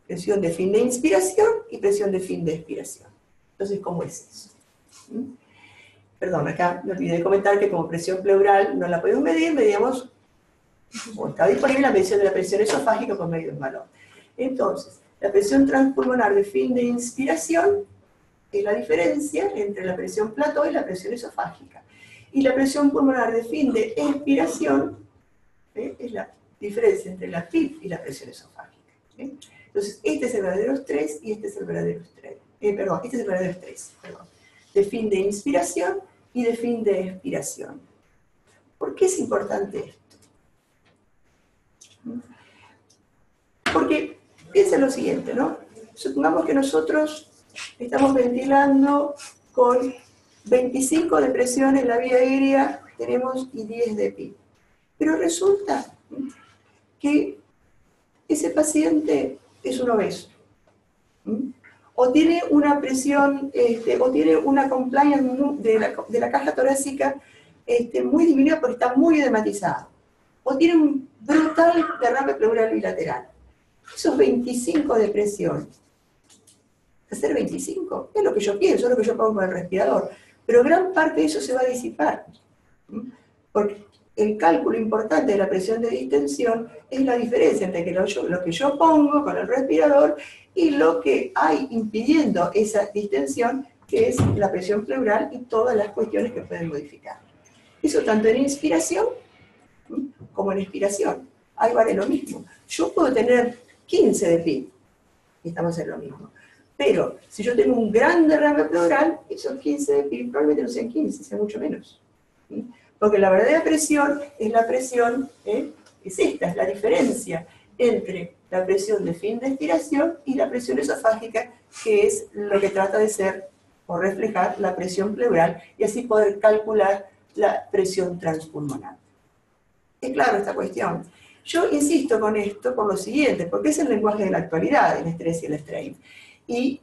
Presión de fin de inspiración y presión de fin de expiración. Entonces, ¿cómo es eso? Perdón, acá me olvidé de comentar que como presión pleural no la podemos medir, medíamos, o está disponible la medición de la presión esofágica por medio de un balón. Entonces, la presión transpulmonar de fin de inspiración es la diferencia entre la presión plató y la presión esofágica. Y la presión pulmonar de fin de expiración es la diferencia entre la PIP y la presión esofágica. Entonces, este es el verdadero estrés y este es el verdadero estrés. Este es el verdadero estrés, de fin de inspiración y de fin de expiración. ¿Por qué es importante esto? Porque piensa lo siguiente, ¿no? Supongamos que nosotros estamos ventilando con 25 de presión en la vía aérea, tenemos y 10 de PIB. Pero resulta que ese paciente es un obeso. o tiene una presión, o tiene una compliance de la caja torácica muy disminuida porque está muy edematizado, o tiene un brutal derrame pleural bilateral. Esos 25 de presión, hacer 25, es lo que yo pienso, es lo que yo pongo con el respirador, pero gran parte de eso se va a disipar, porque el cálculo importante de la presión de distensión es la diferencia entre lo que yo pongo con el respirador y lo que hay impidiendo esa distensión, que es la presión pleural y todas las cuestiones que pueden modificar. Eso tanto en inspiración como en expiración. Ahí vale lo mismo. Yo puedo tener 15 de PIB, y estamos en lo mismo. Pero si yo tengo un gran derrame pleural, esos 15 de PIB probablemente no sean 15, sean mucho menos. Porque la verdadera presión es la presión, es esta, es la diferencia entre la presión de fin de expiración y la presión esofágica, que es lo que trata de ser o reflejar la presión pleural y así poder calcular la presión transpulmonar. Es claro esta cuestión. Yo insisto con esto por lo siguiente, porque es el lenguaje de la actualidad, el estrés y el strain. Y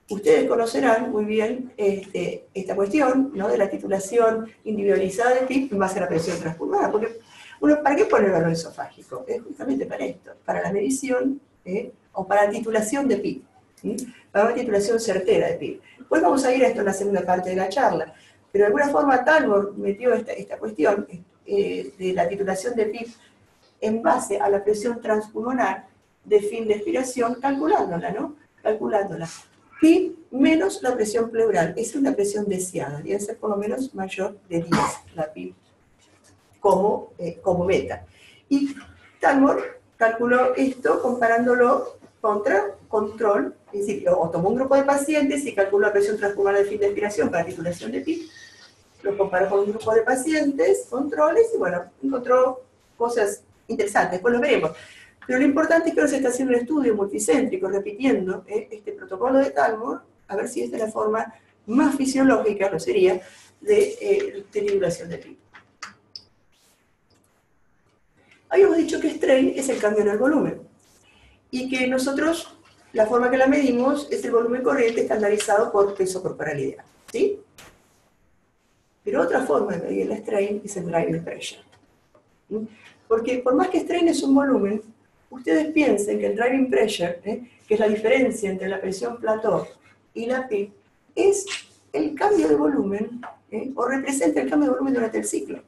ustedes conocerán muy bien esta cuestión, ¿no?, de la titulación individualizada de PIB en base a la presión transpulmonar. Porque ¿para qué pone el valor esofágico? Es justamente para esto, para la medición o para la titulación de PIB, para una titulación certera de PIB. Después vamos a ir a esto en la segunda parte de la charla, pero de alguna forma Talbot metió esta cuestión de la titulación de PIB en base a la presión transpulmonar de fin de expiración, calculándola, ¿no? Calculándola. PIB menos la presión pleural. Esa es una presión deseada, debe ser por lo menos mayor de 10, la PIB, como meta. Y Talbot calculó esto comparándolo contra control, es decir, o tomó un grupo de pacientes y calculó la presión transpulmonar de fin de expiración para titulación de PIB, lo comparó con un grupo de pacientes, controles, y bueno, encontró cosas interesantes, después lo veremos. Pero lo importante es que ahora se está haciendo un estudio multicéntrico, repitiendo este protocolo de Talbot, a ver si esta es la forma más fisiológica, lo sería, de titulación de PIB. Habíamos dicho que strain es el cambio en el volumen, y que nosotros, la forma que la medimos es el volumen corriente estandarizado por peso corporalidad, ¿sí? Pero otra forma de medir el strain es el driving pressure. Porque por más que strain es un volumen, ustedes piensen que el driving pressure, que es la diferencia entre la presión plató y la PIB, es el cambio de volumen, o representa el cambio de volumen durante el ciclo.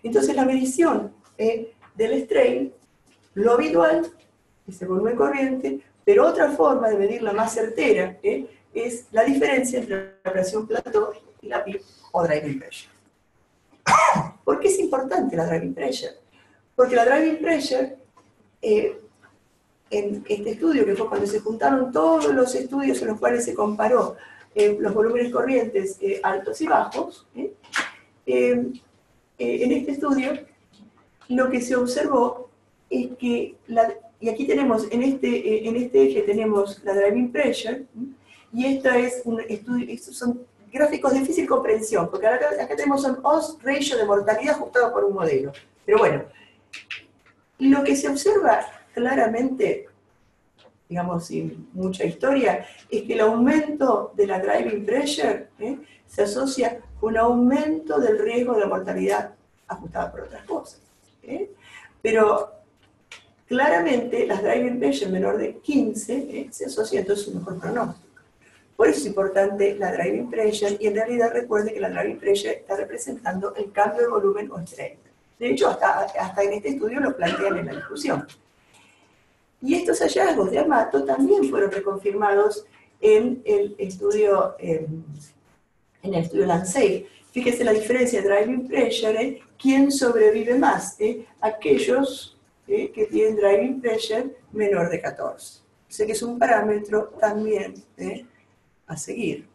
Entonces la medición del strain, lo habitual, es el volumen corriente, pero otra forma de medirla más certera es la diferencia entre la presión plató y la PIB o driving pressure. ¿Por qué es importante la driving pressure? Porque la driving pressure, en este estudio, que fue cuando se juntaron todos los estudios en los cuales se comparó los volúmenes corrientes altos y bajos, en este estudio lo que se observó es que, y aquí tenemos, en este eje tenemos la driving pressure, y esta es un estudio, estos son gráficos de difícil comprensión, porque acá tenemos un odds ratio de mortalidad ajustado por un modelo. Pero bueno, lo que se observa claramente, digamos sin mucha historia, es que el aumento de la driving pressure se asocia con un aumento del riesgo de la mortalidad ajustada por otras cosas. Pero claramente las driving pressure menor de 15 se asocia entonces a un mejor pronóstico. Por eso es importante la driving pressure, y en realidad recuerde que la driving pressure está representando el cambio de volumen o strain. De hecho, hasta en este estudio lo plantean en la discusión. Y estos hallazgos de Amato también fueron reconfirmados en el estudio Lancet. Fíjese la diferencia de driving pressure, ¿quién sobrevive más? Aquellos que tienen driving pressure menor de 14. Sé que es un parámetro también a seguir.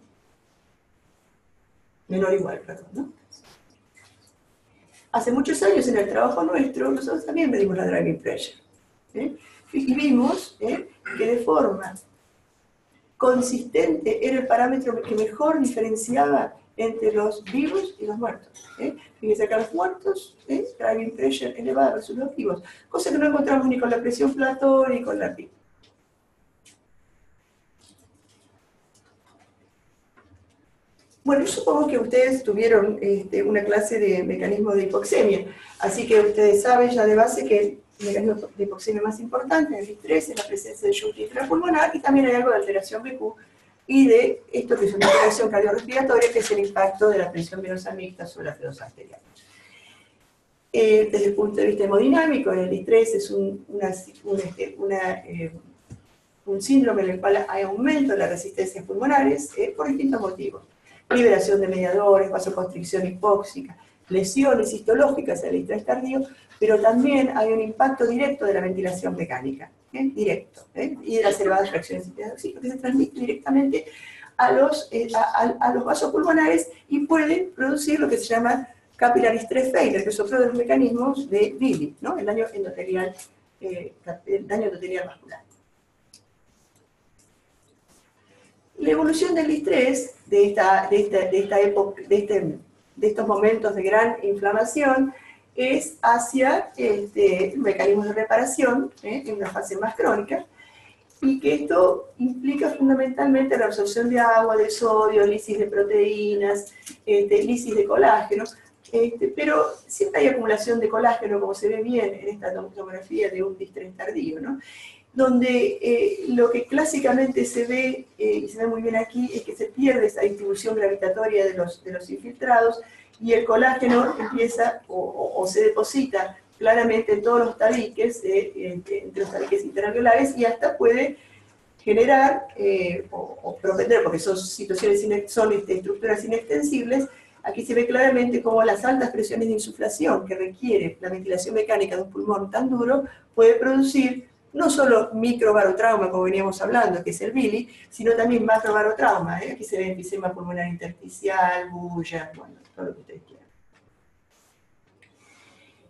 Menor o igual, perdón, ¿no? Hace muchos años en el trabajo nuestro, nosotros también medimos la driving pressure. Y vimos que de forma consistente era el parámetro que mejor diferenciaba entre los vivos y los muertos. Fíjense acá los muertos driving pressure elevado versus los vivos, cosa que no encontramos ni con la presión plató ni con la PIB. Bueno, yo supongo que ustedes tuvieron una clase de mecanismo de hipoxemia, así que ustedes saben ya de base que el mecanismo de hipoxemia más importante en el estrés es la presencia de shock intrapulmonar, y también hay algo de alteración BQ y de esto que es una alteración cardiorrespiratoria, que es el impacto de la presión venosa mixta sobre la P2 arterial. Desde el punto de vista hemodinámico, el estrés es un síndrome en el cual hay aumento de las resistencias pulmonares por distintos motivos. Liberación de mediadores, vasoconstricción hipóxica, lesiones histológicas al estrés tardío, pero también hay un impacto directo de la ventilación mecánica, directo, y de las elevadas fracciones de oxígeno que se transmite directamente a los vasos pulmonares y puede producir lo que se llama capillary stress failure, que es otro de los mecanismos de Billy, ¿no? el daño endotelial vascular. La evolución del estrés de estos momentos de gran inflamación es hacia mecanismos de reparación en una fase más crónica, y que esto implica fundamentalmente la absorción de agua, de sodio, lisis de proteínas, lisis de colágeno, pero siempre hay acumulación de colágeno, como se ve bien en esta tomografía de un distrés tardío, ¿no? Donde lo que clásicamente se ve, y se ve muy bien aquí, es que se pierde esa distribución gravitatoria de los infiltrados, y el colágeno empieza o se deposita claramente en todos los tabiques, entre los tabiques interalveolares, y hasta puede generar o propender, porque son situaciones, son estructuras inextensibles. Aquí se ve claramente cómo las altas presiones de insuflación que requiere la ventilación mecánica de un pulmón tan duro puede producir no solo microbarotrauma, como veníamos hablando, que es el Billy, sino también macrobarotrauma. Aquí se ve enfisema pulmonar intersticial, bulla, bueno, todo lo que ustedes quieran.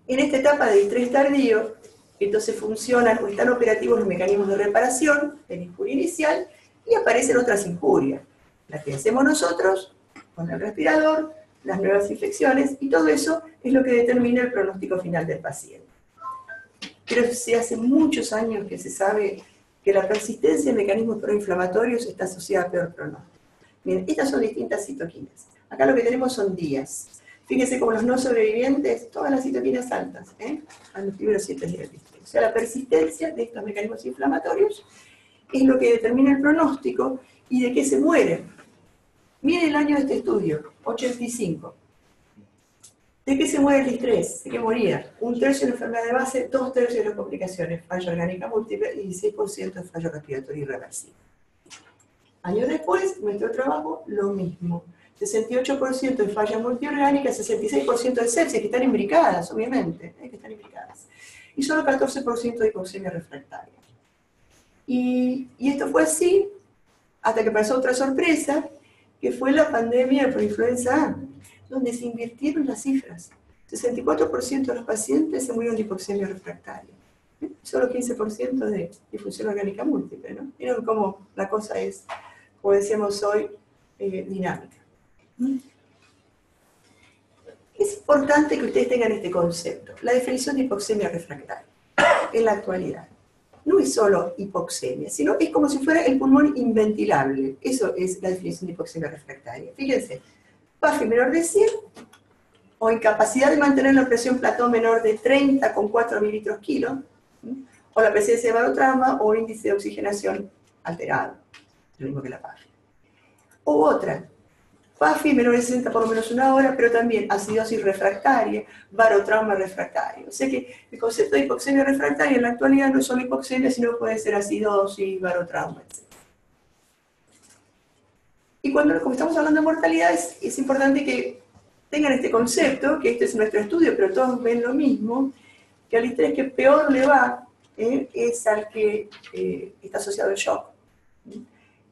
En esta etapa de estrés tardío, entonces funcionan o están operativos los mecanismos de reparación, el injuria inicial, y aparecen otras injurias, las que hacemos nosotros con el respirador, las nuevas infecciones, y todo eso es lo que determina el pronóstico final del paciente. Pero hace muchos años que se sabe que la persistencia de mecanismos proinflamatorios está asociada a peor pronóstico. Miren, estas son distintas citoquinas. Acá lo que tenemos son días. Fíjense como los no sobrevivientes, todas las citoquinas altas, a los primeros 7 días de estrés. O sea, la persistencia de estos mecanismos inflamatorios es lo que determina el pronóstico y de qué se mueren. Miren el año de este estudio, 85. ¿De qué se muere el estrés? ¿De qué moría? 1/3 de la enfermedad de base, 2/3 de las complicaciones, falla orgánica múltiple y 16% de fallo respiratorio irreversible. Años después, nuestro trabajo, lo mismo. 68% de falla multiorgánica, 66% de sepsis, que están imbricadas, obviamente, que están imbricadas. Y solo 14% de hipoxemia refractaria. Y esto fue así hasta que pasó otra sorpresa, que fue la pandemia por influenza A, donde se invirtieron las cifras. 64% de los pacientes se murieron de hipoxemia refractaria. Solo 15% de disfunción orgánica múltiple, ¿no? Miren cómo la cosa es, como decíamos hoy, dinámica. Es importante que ustedes tengan este concepto, la definición de hipoxemia refractaria, en la actualidad. No es solo hipoxemia, sino es como si fuera el pulmón inventilable. Eso es la definición de hipoxemia refractaria. Fíjense, PAFI menor de 100, o incapacidad de mantener la presión plató menor de 30,4 mililitros kilo, o la presencia de barotrauma o índice de oxigenación alterado, lo mismo que la PAFI. O otra, PAFI menor de 60 por lo menos 1 hora, pero también acidosis refractaria, barotrauma refractario. O sea que el concepto de hipoxemia refractaria en la actualidad no es solo hipoxemia, sino puede ser acidosis, barotrauma, etc. Y como estamos hablando de mortalidad, es importante que tengan este concepto, que este es nuestro estudio, pero todos ven lo mismo, que al estrés que peor le va es al que está asociado al shock,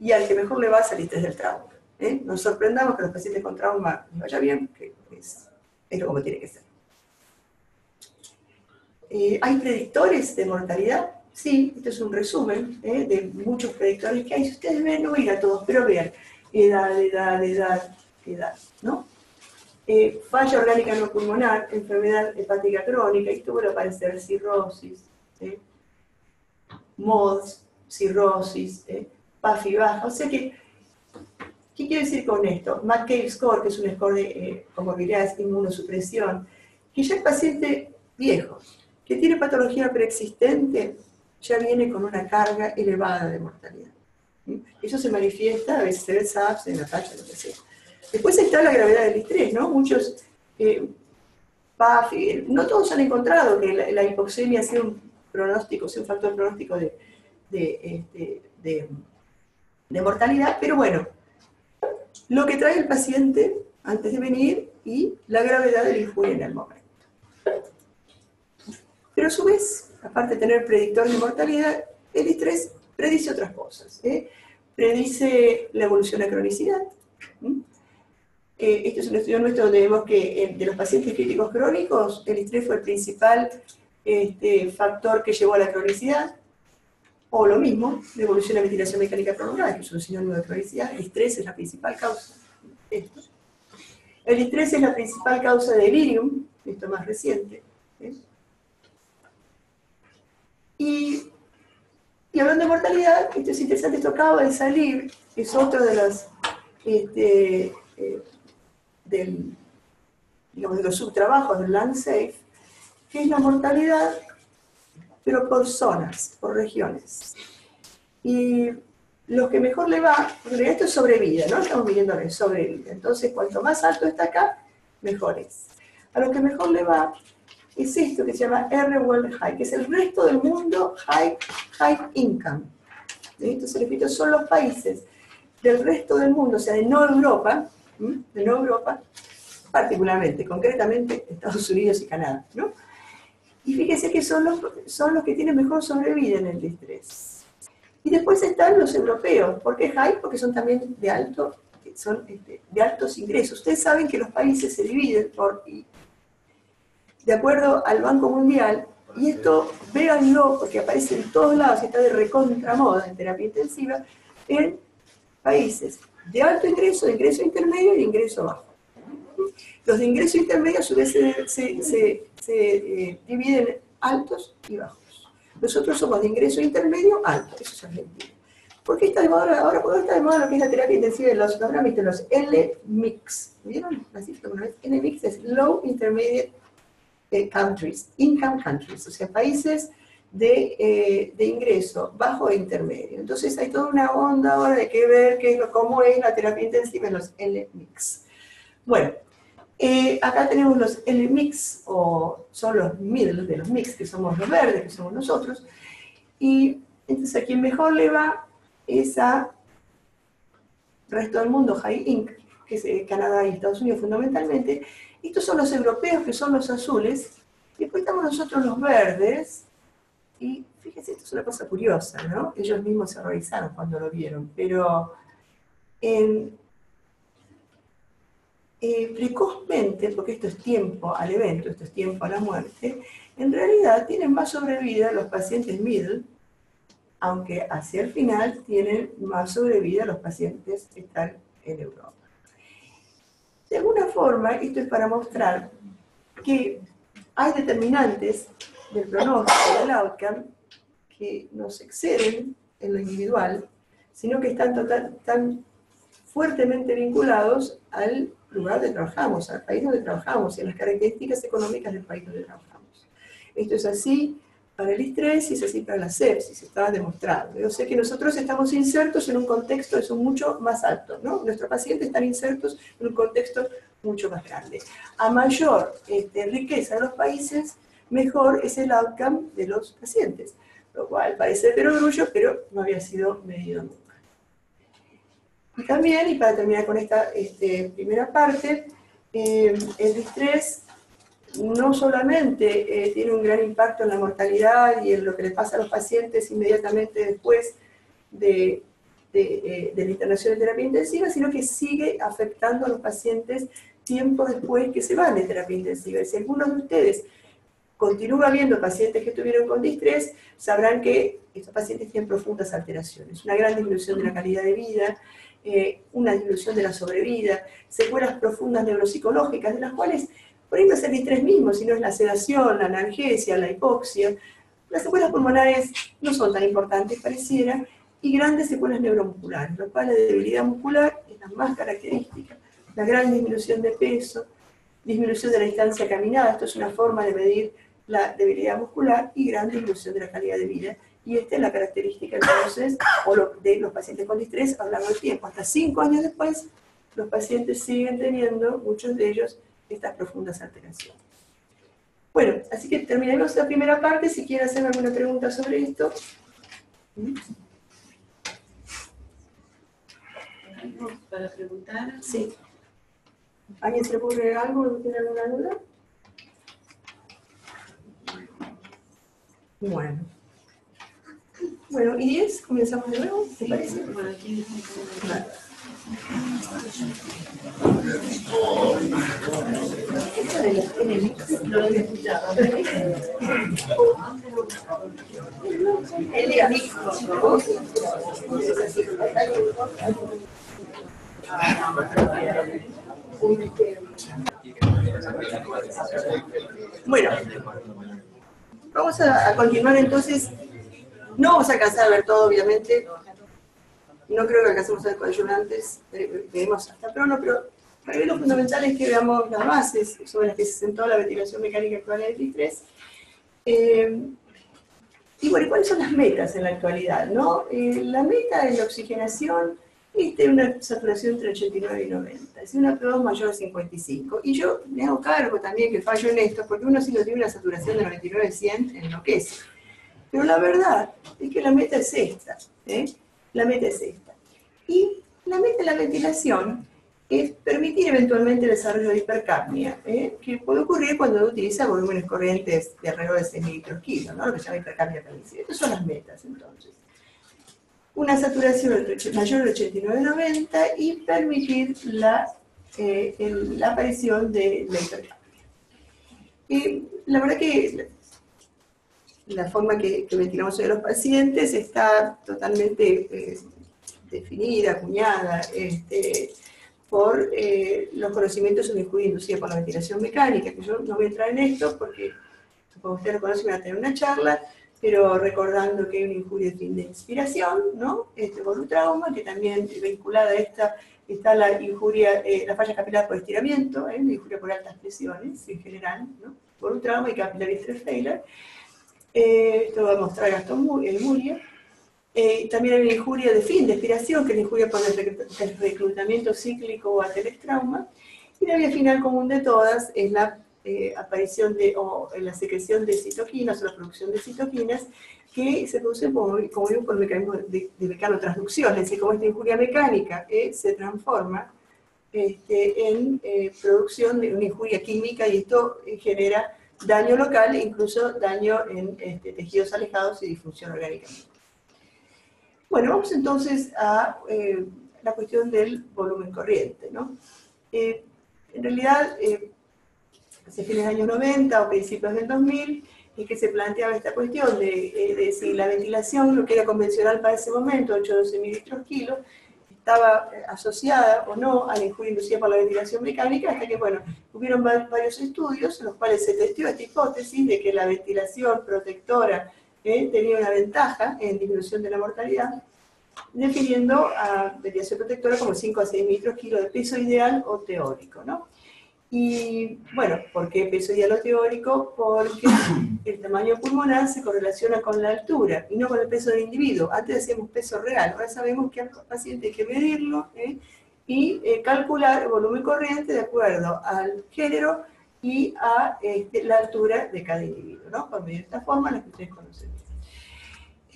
y al que mejor le va es al estrés del trauma. Nos sorprendamos que los pacientes con trauma les vaya bien, que es lo como tiene que ser. ¿Hay predictores de mortalidad? Sí, esto es un resumen de muchos predictores que hay. Si ustedes ven, no voy a ir a todos, pero vean, edad, ¿no? falla orgánica no pulmonar, enfermedad hepática crónica, y esto vuelve a aparecer cirrosis, MODS, cirrosis, PAFI baja. O sea que, ¿qué quiero decir con esto? McCabe Score, que es un score de comorbilidades, inmunosupresión, que ya el paciente viejo, que tiene patología preexistente, ya viene con una carga elevada de mortalidad. Eso se manifiesta, a veces se ve SAPS, en la tacha, lo que sea. Después está la gravedad del estrés, ¿no? Muchos PAFI, no todos han encontrado que la hipoxemia sea un pronóstico, sea un factor pronóstico de mortalidad, pero bueno, lo que trae el paciente antes de venir y la gravedad del injuria en el momento. Pero a su vez, aparte de tener predictor de mortalidad, el estrés predice otras cosas. Predice la evolución a cronicidad. Este es un estudio nuestro donde vemos que de los pacientes críticos crónicos, el estrés fue el principal factor que llevó a la cronicidad, o lo mismo, la evolución a ventilación mecánica prolongada, que es un sinónimo de cronicidad. El estrés es la principal causa. Esto. El estrés es la principal causa de delirium, esto más reciente. Y hablando de mortalidad, esto es interesante, esto acaba de salir, es otro de los, digamos, de los subtrabajos del Lancet, que es la mortalidad, pero por zonas, por regiones. Y los que mejor le va, porque esto es sobrevida, ¿no? Estamos midiendo sobrevida. Entonces, cuanto más alto está acá, mejor es. A lo que mejor le va es esto que se llama R-World High, que es el resto del mundo high income. Esto se repite, son los países del resto del mundo, o sea, de no Europa, particularmente, concretamente Estados Unidos y Canadá, ¿no? Y fíjense que son los que tienen mejor sobrevida en el estrés. Y después están los europeos. ¿Por qué high? Porque son también de altos ingresos. Ustedes saben que los países se dividen de acuerdo al Banco Mundial, y esto, véanlo, porque aparece en todos lados, y está de recontra moda en terapia intensiva, en países de alto ingreso, de ingreso intermedio y de ingreso bajo. Los de ingreso intermedio a su vez se dividen en altos y bajos. Nosotros somos de ingreso intermedio alto, eso es Argentina. ¿Por qué está de moda ahora? Porque está de moda lo que es la terapia intensiva de los L-MIX. ¿Vieron la cifra alguna vez? L-MIX es Low Intermediate Countries, Income Countries, o sea, países de ingreso bajo e intermedio. Entonces hay toda una onda ahora de que ver cómo es la terapia intensiva en los L-MIX. Bueno, acá tenemos los L-MIX, o son los middle de los mix, que somos los verdes, que somos nosotros, y entonces a quien mejor le va es a resto del mundo, High Inc., que es Canadá y Estados Unidos fundamentalmente. Estos son los europeos, que son los azules, y después estamos nosotros los verdes, y fíjense, esto es una cosa curiosa, ¿no? Ellos mismos se horrorizaron cuando lo vieron, pero precozmente, porque esto es tiempo al evento, esto es tiempo a la muerte, en realidad tienen más sobrevida los pacientes middle, aunque hacia el final tienen más sobrevida los pacientes que están en Europa. De alguna forma, esto es para mostrar que hay determinantes del pronóstico del outcome que no se exceden en lo individual, sino que están tan fuertemente vinculados al lugar donde trabajamos, al país donde trabajamos y a las características económicas del país donde trabajamos. Esto es así para el estrés y es así para la sepsis, está demostrado. Yo sé que nosotros estamos insertos en un contexto eso mucho más alto, ¿no? Nuestros pacientes están insertos en un contexto mucho más grande. A mayor riqueza de los países, mejor es el outcome de los pacientes, lo cual parece perogrullo, pero no había sido medido nunca. Y también, y para terminar con esta primera parte, el estrés no solamente tiene un gran impacto en la mortalidad y en lo que le pasa a los pacientes inmediatamente después de la internación en terapia intensiva, sino que sigue afectando a los pacientes tiempo después que se van de terapia intensiva. Y si algunos de ustedes continúan viendo pacientes que estuvieron con distrés, sabrán que estos pacientes tienen profundas alteraciones, una gran disminución de la calidad de vida, una disminución de la sobrevida, secuelas profundas neuropsicológicas, de las cuales, por ahí no es el distrés mismo, sino es la sedación, la analgesia, la hipoxia. Las secuelas pulmonares no son tan importantes, pareciera, y grandes secuelas neuromusculares, lo cual la debilidad muscular es la más característica. La gran disminución de peso, disminución de la distancia caminada, esto es una forma de medir la debilidad muscular, y gran disminución de la calidad de vida. Y esta es la característica entonces de los pacientes con distrés a lo largo del tiempo. Hasta 5 años después, los pacientes siguen teniendo, muchos de ellos, estas profundas alteraciones. Bueno, así que terminemos la primera parte. Si quieren hacer alguna pregunta sobre esto. ¿Para preguntar? Sí. ¿Alguien se le ocurre algo? ¿Tiene alguna duda? Bueno. Bueno, y 10, comenzamos de nuevo, ¿te parece? Bueno, aquí Vale. esto de los NMX lo he escuchado. El de Amico. Bueno, vamos a continuar entonces. No vamos a alcanzar a ver todo, obviamente. No creo que alcancemos a ver coadyuvantes. Veremos hasta pronto, pero para ver lo fundamental es que veamos las bases sobre las que se sentó la ventilación mecánica actual en el distrés. Y bueno, ¿cuáles son las metas en la actualidad, no? La meta es la oxigenación es de una saturación entre 89 y 90, es una P2 mayor a 55. Y yo me hago cargo también que fallo en esto, porque uno si no tiene una saturación de 99 a 100 enloquece. Pero la verdad es que la meta es esta, la meta es esta. Y la meta de la ventilación es permitir eventualmente el desarrollo de hipercapnia, que puede ocurrir cuando uno utiliza volúmenes corrientes de alrededor de 6 litros kilo, ¿no? Lo que se llama hipercapnia permisiva. Estas son las metas, entonces. Una saturación mayor de 89-90 y permitir la aparición de la hipercapnia. La verdad que la forma que ventilamos hoy a los pacientes está totalmente definida, acuñada, por los conocimientos sobre injuria inducida por la ventilación mecánica, que yo no voy a entrar en esto porque supongo que ustedes lo conocen, van a tener una charla, pero recordando que hay una injuria de fin de inspiración, ¿no? Por un trauma, que también vinculada a esta está la injuria, la falla capilar por estiramiento, la injuria por altas presiones en general, ¿no? Por un trauma y capillary stress failure. Esto lo va a mostrar Gastón Muria. También hay una injuria de fin de expiración, que es la injuria por el reclutamiento cíclico o atelectrauma. Y la vía final común de todas es la aparición o la secreción de citoquinas o la producción de citoquinas que se producen como digo, por el mecanismo de mecanotransducción, es decir, como esta injuria mecánica se transforma en producción de una injuria química y esto genera daño local e incluso daño en tejidos alejados y disfunción orgánica. Bueno, vamos entonces a la cuestión del volumen corriente, ¿no? En realidad, hacia fines de los años 90 o principios del 2000, es que se planteaba esta cuestión de si la ventilación, lo que era convencional para ese momento, 8-12 mililitros kilo, estaba asociada o no a la injuria inducida por la ventilación mecánica, hasta que, bueno, hubieron varios estudios en los cuales se testeó esta hipótesis de que la ventilación protectora tenía una ventaja en disminución de la mortalidad, definiendo a ventilación protectora como 5 a 6 mililitros kilo de peso ideal o teórico, ¿no? Y, bueno, ¿por qué peso ideal o teórico? Porque el tamaño pulmonar se correlaciona con la altura y no con el peso del individuo. Antes decíamos peso real, ahora sabemos que al paciente hay que medirlo y calcular el volumen corriente de acuerdo al género y a la altura de cada individuo, ¿no? Por medio de esta forma, la que ustedes conocen.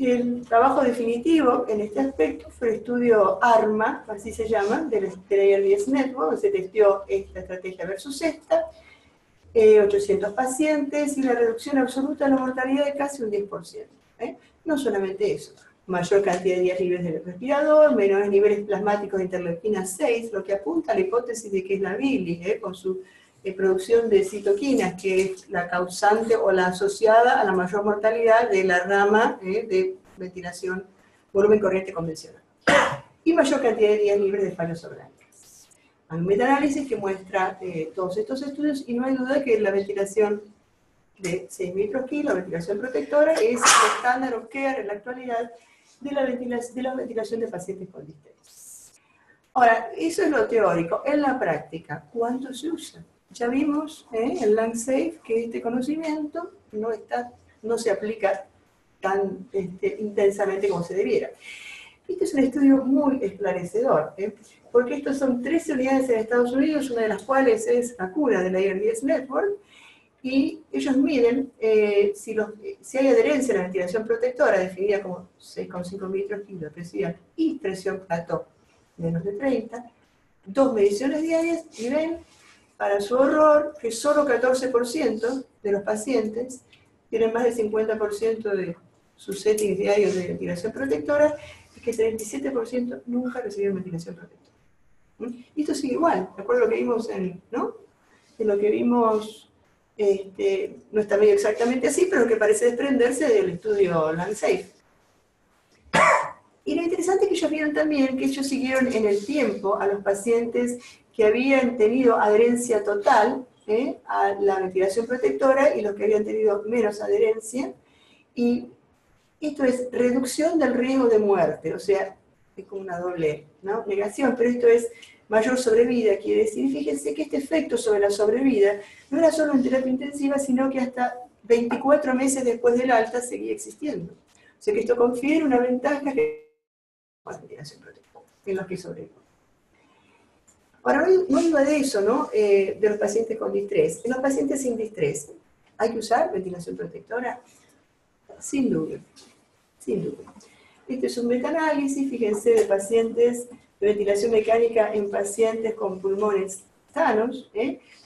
El trabajo definitivo en este aspecto fue el estudio ARMA, así se llama, del ARDS Network, donde se testeó esta estrategia versus esta, 800 pacientes y la reducción absoluta de la mortalidad de casi un 10%. No solamente eso, mayor cantidad de días libres del respirador, menores niveles plasmáticos de interleuquina 6, lo que apunta a la hipótesis de que es la bilis, con su producción de citoquinas, que es la causante o la asociada a la mayor mortalidad de la rama de ventilación volumen corriente convencional. y mayor cantidad de días libres de fallos orgánicos. Hay un metaanálisis que muestra todos estos estudios y no hay duda que la ventilación de 6 microkilos, la ventilación protectora, es el estándar of care en la actualidad de la ventilación de pacientes con distrés. Ahora, eso es lo teórico. En la práctica, ¿cuánto se usa? Ya vimos en LungSafe que este conocimiento no se aplica tan intensamente como se debiera. Este es un estudio muy esclarecedor, porque estos son 13 unidades en Estados Unidos, una de las cuales es la cuna de la IRDS Network, y ellos miden si hay adherencia a la ventilación protectora, definida como 6,5 microkilos de presión y presión plató menos de 30, 2 mediciones diarias, y ven, para su horror, que solo 14% de los pacientes tienen más del 50% de sus settings diarios de ventilación protectora, y que 37% nunca recibieron ventilación protectora. Y esto sigue igual, de acuerdo a lo que vimos en lo que vimos. No está medio exactamente así, pero que parece desprenderse del estudio LungSafe. Y lo interesante es que ellos vieron también que ellos siguieron en el tiempo a los pacientes que habían tenido adherencia total a la ventilación protectora y los que habían tenido menos adherencia. Y esto es reducción del riesgo de muerte, o sea, es como una doble negación, pero esto es mayor sobrevida, quiere decir, fíjense que este efecto sobre la sobrevida no era solo en terapia intensiva, sino que hasta 24 meses después del alta seguía existiendo. O sea que esto confiere una ventaja que la ventilación protectora en los que sobreviven. Ahora, no iba de eso, ¿no? De los pacientes con distrés. En los pacientes sin distrés, ¿hay que usar ventilación protectora? Sin duda, sin duda. Este es un metaanálisis, fíjense, de pacientes de ventilación mecánica en pacientes con pulmones sanos,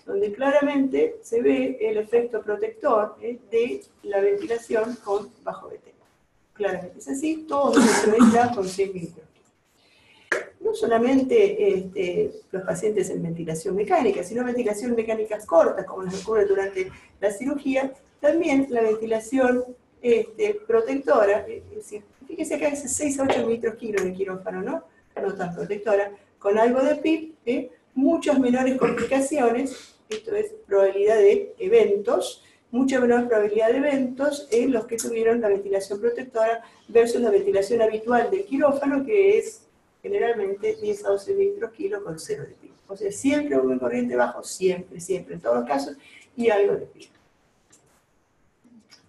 donde claramente se ve el efecto protector de la ventilación con bajo VT. Claramente es así, todos se ventilan con 6 microkilos. No solamente los pacientes en ventilación mecánica, sino ventilación mecánicas cortas, como las que ocurre durante la cirugía, también la ventilación protectora, es decir, fíjense acá es 6 a 8 microkilos de quirófano, ¿no? No tan protectora, con algo de PIP, muchas menores complicaciones, esto es probabilidad de eventos, mucha menor probabilidad de eventos en los que tuvieron la ventilación protectora versus la ventilación habitual del quirófano, que es generalmente 10 a 12 microkilos con 0 de PIP. O sea, siempre volumen corriente bajo, siempre, siempre, en todos los casos, y algo de PIP.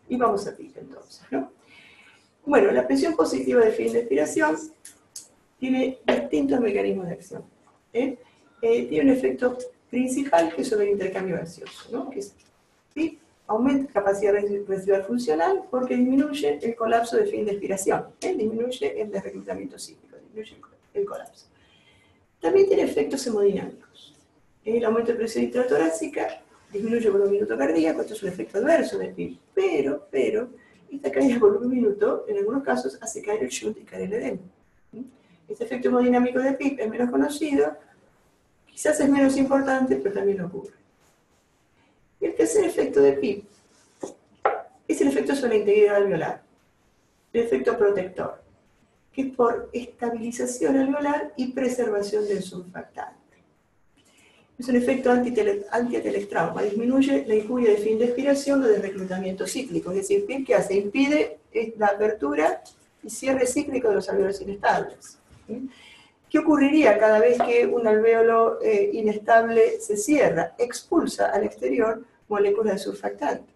Y vamos a PIP entonces, ¿no? Bueno, la presión positiva de fin de expiración tiene distintos mecanismos de acción. Tiene un efecto principal que es sobre el intercambio gaseoso, ¿no? Que es, ¿sí? Aumenta capacidad residual funcional porque disminuye el colapso de fin de expiración, disminuye el desreclutamiento cíclico, disminuye el colapso. También tiene efectos hemodinámicos. El aumento de presión intratorácica disminuye el volumen minuto cardíaco, esto es un efecto adverso del PIB, pero esta caída de volumen minuto en algunos casos hace caer el shunt y caer el edema. Este efecto hemodinámico de PIB es menos conocido, quizás es menos importante, pero también ocurre. Y el tercer efecto de PIB es el efecto sobre la integridad alveolar, el efecto protector, que es por estabilización alveolar y preservación del surfactante. Es un efecto anti-atelectrauma, disminuye la injuria de fin de expiración o de reclutamiento cíclico, es decir, PIB que hace, impide la apertura y cierre cíclico de los alveolos inestables. ¿Qué ocurriría cada vez que un alvéolo inestable se cierra? Expulsa al exterior moléculas de surfactante.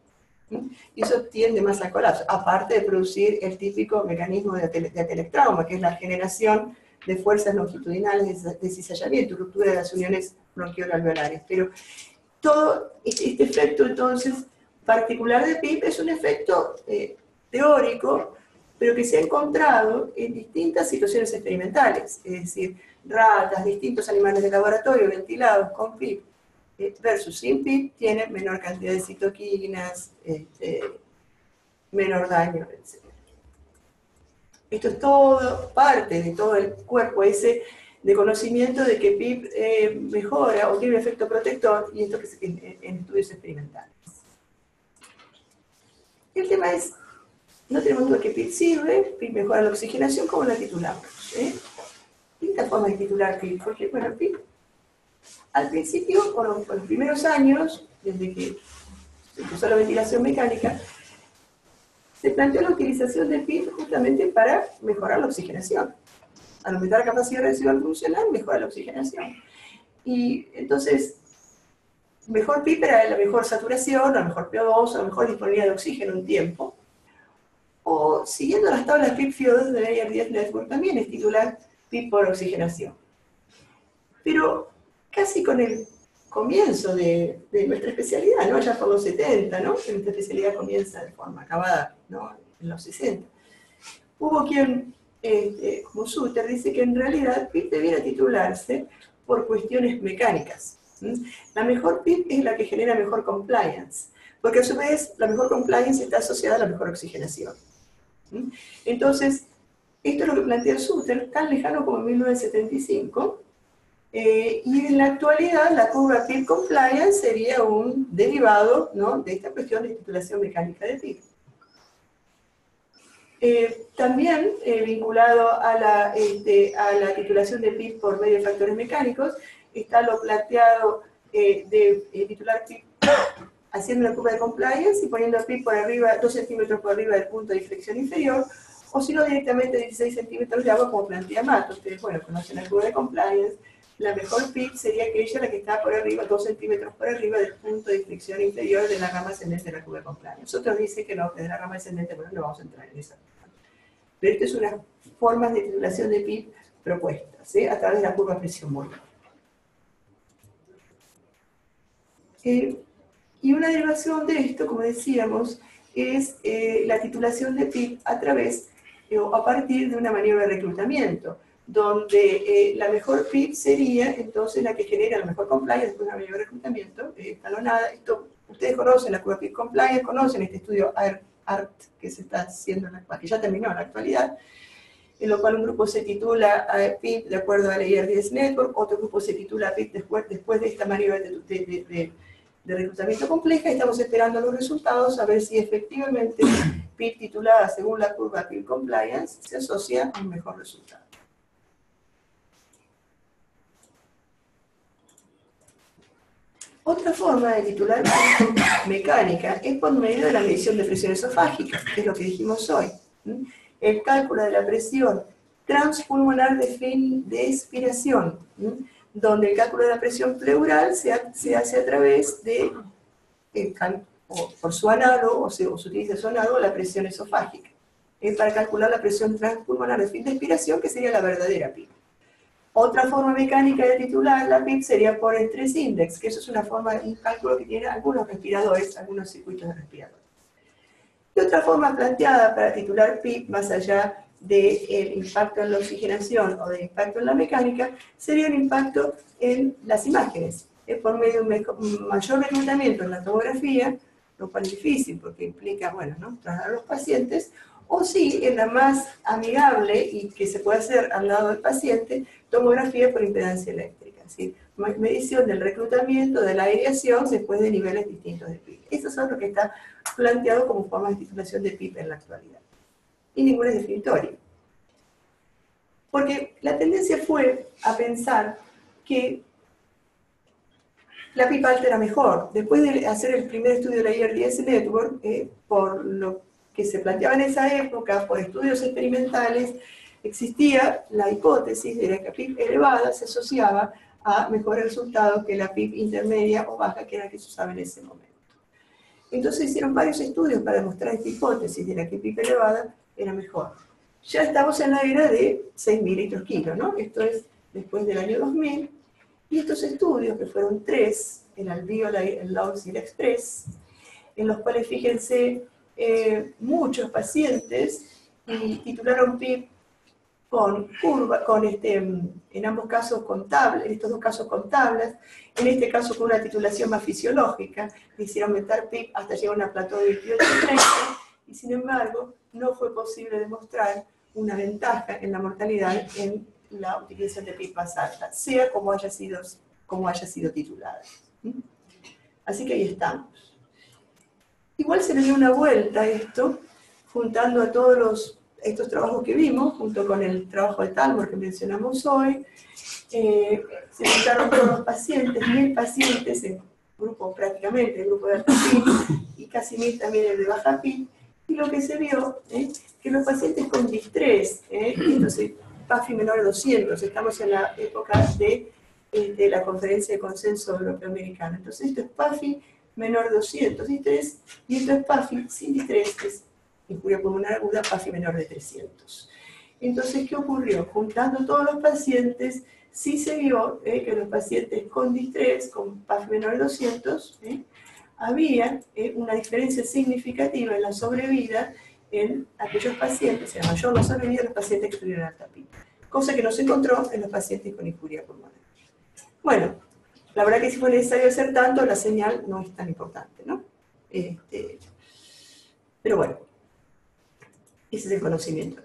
Y eso tiende más a colapso, aparte de producir el típico mecanismo de atelectrauma, que es la generación de fuerzas longitudinales de cizallamiento, ruptura de las uniones bronquioalveolares. Pero todo este efecto, entonces, particular de PIP es un efecto teórico, pero que se ha encontrado en distintas situaciones experimentales, es decir, ratas, distintos animales de laboratorio ventilados con PIP versus sin PIP tienen menor cantidad de citoquinas, menor daño, etc. Esto es todo parte de todo el cuerpo ese de conocimiento de que PIP mejora o tiene un efecto protector, y esto que es en estudios experimentales. El tema es, no tenemos duda que PIP sirve, PIP mejora la oxigenación, como la titulamos. distintas formas de titular PIB, porque, bueno, PIB, al principio, por los primeros años, desde que se empezó la ventilación mecánica, se planteó la utilización del PIB justamente para mejorar la oxigenación. Al aumentar la capacidad residual funcional, mejora la oxigenación. Y entonces, mejor PIB era la mejor saturación, la mejor PO2, la mejor disponibilidad de oxígeno en tiempo. O siguiendo las tablas PIB-FIO2 de Layer 10 Network, también es titular PIB por oxigenación. Pero casi con el comienzo de nuestra especialidad, ¿no? Ya por los 70, ¿no? Nuestra especialidad comienza de forma acabada, ¿no? En los 60. Hubo quien, como Suter, dice que en realidad PIB debiera titularse por cuestiones mecánicas. La mejor PIB es la que genera mejor compliance, porque a su vez la mejor compliance está asociada a la mejor oxigenación. Entonces, esto es lo que plantea Suter, tan lejano como en 1975, y en la actualidad la curva PIB compliance sería un derivado, ¿no?, de esta cuestión de titulación mecánica de PIB. También vinculado a la titulación de PIB por medio de factores mecánicos, está lo planteado de titular PIB haciendo una curva de compliance y poniendo PIB por arriba, 2 centímetros por arriba del punto de inflexión inferior, o si no directamente 16 centímetros de agua como plantea Mato. Ustedes, bueno, conocen la curva de compliance. La mejor PIB sería aquella la que está por arriba, 2 centímetros por arriba del punto de inflexión inferior de la rama ascendente de la curva de compliance. Otros dicen que no, que de la rama ascendente, bueno, no vamos a entrar en esa. Pero estas son las formas de titulación de PIB propuestas, a través de la curva presión molar. Y una derivación de esto, como decíamos, es la titulación de PIB a través o a partir de una maniobra de reclutamiento, donde la mejor PIB sería entonces la que genera la mejor compliance después de una maniobra de reclutamiento escalonada. Esto, ustedes conocen la curva PIB compliance, conocen este estudio ART que se está haciendo, que ya terminó en la actualidad, en lo cual un grupo se titula PIB de acuerdo a Layer 10 Network, otro grupo se titula PIB después de esta maniobra de reclutamiento compleja. Estamos esperando los resultados a ver si efectivamente PIB titulada según la curva PIB compliance se asocia a un mejor resultado. Otra forma de titular mecánica es por medio de la medición de presión esofágica, que es lo que dijimos hoy. El cálculo de la presión transpulmonar de fin de expiración, donde el cálculo de la presión pleural se hace a través de, por su análogo, o se utiliza su análogo, la presión esofágica, para calcular la presión transpulmonar de fin de expiración, que sería la verdadera PIB. Otra forma mecánica de titular la PIB sería por estrés index, que eso es una forma de un cálculo que tiene algunos respiradores, algunos circuitos de respiradores. Y otra forma planteada para titular PIB, más allá del impacto en la oxigenación o del impacto en la mecánica, sería un impacto en las imágenes. Por medio de un mayor reclutamiento en la tomografía, lo cual es difícil porque implica, bueno, ¿no?, trasladar a los pacientes, o sí, en la más amigable y que se puede hacer al lado del paciente, tomografía por impedancia eléctrica, ¿sí? Medición del reclutamiento, de la aireación, después de niveles distintos de PIB. Eso es lo que está planteado como forma de titulación de PIB en la actualidad. Y ninguno es definitorio. Porque la tendencia fue a pensar que la PIB alta era mejor. Después de hacer el primer estudio de la Layer 10 Network, por lo que se planteaba en esa época, por estudios experimentales, existía la hipótesis de que la PIB elevada se asociaba a mejores resultados que la PIB intermedia o baja, que era la que se usaba en ese momento. Entonces hicieron varios estudios para demostrar esta hipótesis de la que PIB elevada era mejor. Ya estamos en la era de 6 mililitros kilo, ¿no? Esto es después del año 2000, y estos estudios, que fueron 3, el Alveolar, el LOGS y el Express, en los cuales, fíjense, muchos pacientes titularon PIB con curva, en ambos casos con tablas, en estos dos casos con tablas, en este caso con una titulación más fisiológica, le hicieron aumentar PIB hasta llegar a una plató de 28-30, y sin embargo no fue posible demostrar una ventaja en la mortalidad en la utilización de PIB más alta, sea como haya sido titulada. Así que ahí estamos. Igual se le dio una vuelta a esto, juntando a todos los estos trabajos que vimos, junto con el trabajo de Talmor que mencionamos hoy, se encontraron todos los pacientes, 1000 pacientes en grupo, prácticamente, el grupo de alta PIB, y casi 1000 también el de baja PIB, y lo que se vio, que los pacientes con distrés, entonces PAFI menor de 200, estamos en la época de la Conferencia de Consenso Europeo-Americano, entonces esto es PAFI menor de 200 distrés, y esto es PAFI sin distrés, que es injuria pulmonar aguda, PAFI menor de 300. Entonces, ¿qué ocurrió? Juntando todos los pacientes, sí se vio que los pacientes con distrés, con PAFI menor de 200, había una diferencia significativa en la sobrevida en aquellos pacientes, en mayor la sobrevida de los pacientes que tuvieron alta PIB, cosa que no se encontró en los pacientes con injuria pulmonar. Bueno, la verdad que si fue necesario hacer tanto, la señal no es tan importante, ¿no? Pero bueno, ese es el conocimiento.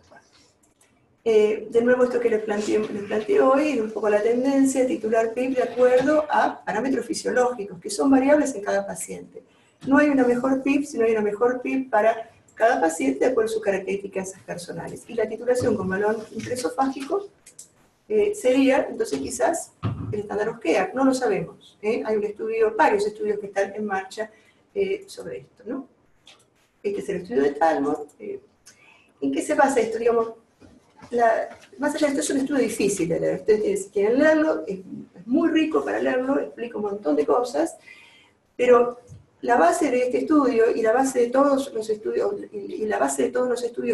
De nuevo, esto que les planteé hoy, un poco la tendencia, titular PIB de acuerdo a parámetros fisiológicos, que son variables en cada paciente. No hay una mejor PIB, sino hay una mejor PIB para cada paciente de acuerdo a sus características personales. Y la titulación con balón intraesofágico sería, entonces, quizás el estándar OSKEA, no lo sabemos. Hay un estudio, varios estudios que están en marcha sobre esto, ¿no? Este es el estudio de Talmor. ¿En qué se basa esto? Digamos, más allá de esto, es un estudio difícil de leer. Ustedes quieren leerlo, es muy rico para leerlo, explica un montón de cosas, pero la base de este estudio y la base de todos los estudios,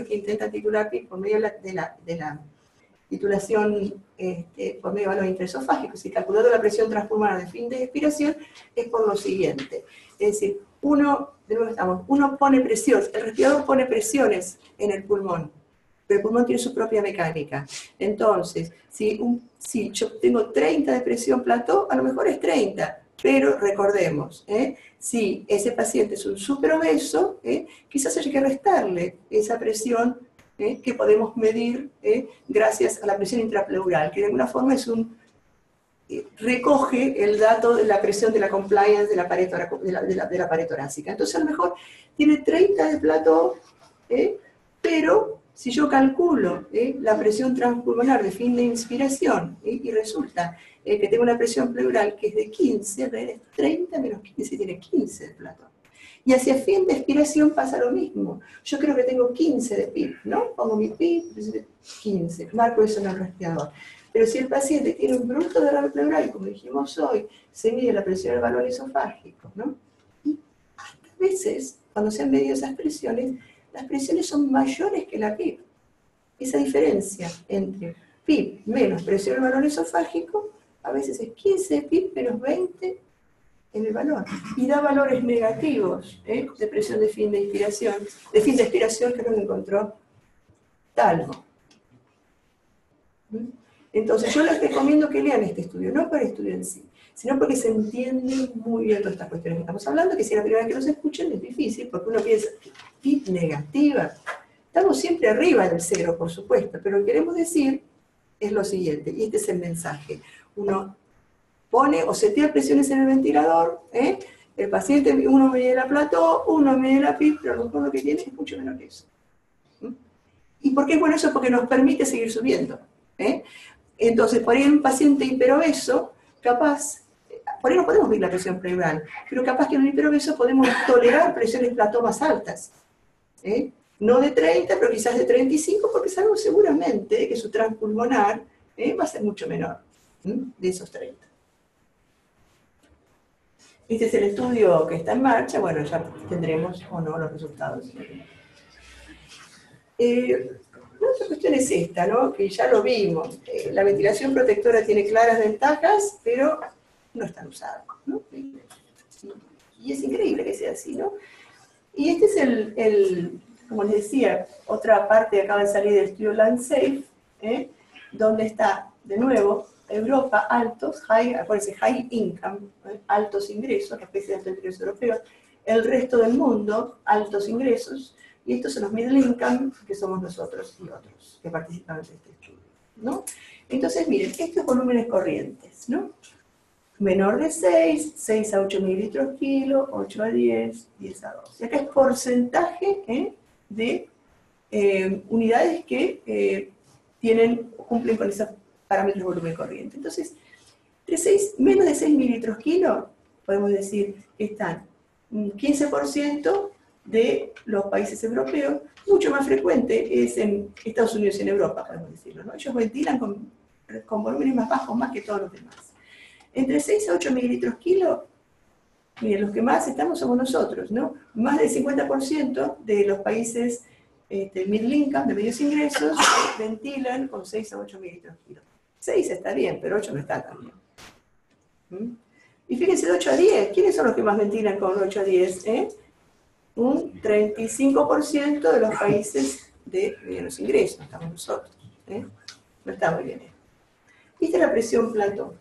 que intentan titular PIB por medio de la titulación por medio de valor intraesofágico, si calculando la presión transpulmonar de fin de expiración, es por lo siguiente. Es decir, uno pone presión, el respirador pone presiones en el pulmón, pero el pulmón tiene su propia mecánica. Entonces, si yo tengo 30 de presión plató, a lo mejor es 30, pero recordemos, si ese paciente es un superobeso, quizás haya que restarle esa presión que podemos medir gracias a la presión intrapleural, que de alguna forma es recoge el dato de la presión de la compliance de la pared torácica. Entonces a lo mejor tiene 30 de plató, pero si yo calculo la presión transpulmonar de fin de inspiración y resulta que tengo una presión pleural que es de 15, es 30 menos 15, tiene 15 de plató. Y hacia fin de expiración pasa lo mismo. Yo creo que tengo 15 de PIB, ¿no? Pongo mi PIB, 15, marco eso en el respirador. Pero si el paciente tiene un bruto de la pleural, como dijimos hoy, se mide la presión del balón esofágico, ¿no? Y hasta a veces, cuando se han medido esas presiones, las presiones son mayores que la PIB. Esa diferencia entre PIB menos presión del balón esofágico, a veces es 15 PIB menos 20 en el balón. Y da valores negativos de presión de fin de expiración, que es lo que encontró Talmor. Entonces yo les recomiendo que lean este estudio, no para el estudio en sí, sino porque se entienden muy bien todas estas cuestiones que estamos hablando, que si es la primera vez que los escuchan es difícil, porque uno piensa, PIB negativa, estamos siempre arriba del 0, por supuesto, pero lo que queremos decir es lo siguiente, y este es el mensaje. Uno pone o setea presiones en el ventilador, el paciente, uno mide la plató, uno mide la PIB, pero a lo mejor lo que tiene es mucho menor que eso. ¿Y por qué es bueno eso? Porque nos permite seguir subiendo. Entonces, por ahí un paciente hiperobeso, capaz, por ahí no podemos medir la presión pleural, pero capaz que en un hiperobeso podemos tolerar presiones plató más altas. No de 30, pero quizás de 35, porque sabemos seguramente que su transpulmonar va a ser mucho menor de esos 30. Este es el estudio que está en marcha, bueno, ya tendremos o no los resultados. La otra cuestión es esta, ¿no? Que ya lo vimos. La ventilación protectora tiene claras ventajas, pero no están usadas, ¿no? Y es increíble que sea así, ¿no? Y este es como les decía, otra parte que acaba de salir del estudio LandSafe, donde está, de nuevo, Europa, altos, acuérdense, high income, altos ingresos, la especie de alto ingreso europeo, el resto del mundo, altos ingresos, y estos son los middle income, que somos nosotros y otros que participamos en este estudio, ¿no? Entonces, miren, estos volúmenes corrientes, ¿no? Menor de 6, 6 a 8 mililitros kilo, 8 a 10, 10 a 12. Acá es porcentaje de unidades que cumplen con esos parámetros de volumen corriente. Entonces, menos de 6 mililitros kilo, podemos decir que están un 15% de los países europeos. Mucho más frecuente es en Estados Unidos y en Europa, podemos decirlo, ¿no? Ellos ventilan con volúmenes más bajos, más que todos los demás. Entre 6 a 8 mililitros kilo, miren, los que más estamos somos nosotros, ¿no? Más del 50% de los países middle income, de medios ingresos, ventilan con 6 a 8 mililitros kilo. 6 está bien, pero 8 no está tan bien. Y fíjense, de 8 a 10, ¿quiénes son los que más ventilan con 8 a 10? Un 35% de los países de medianos ingresos, estamos nosotros. No está muy bien. Esta es la presión plató.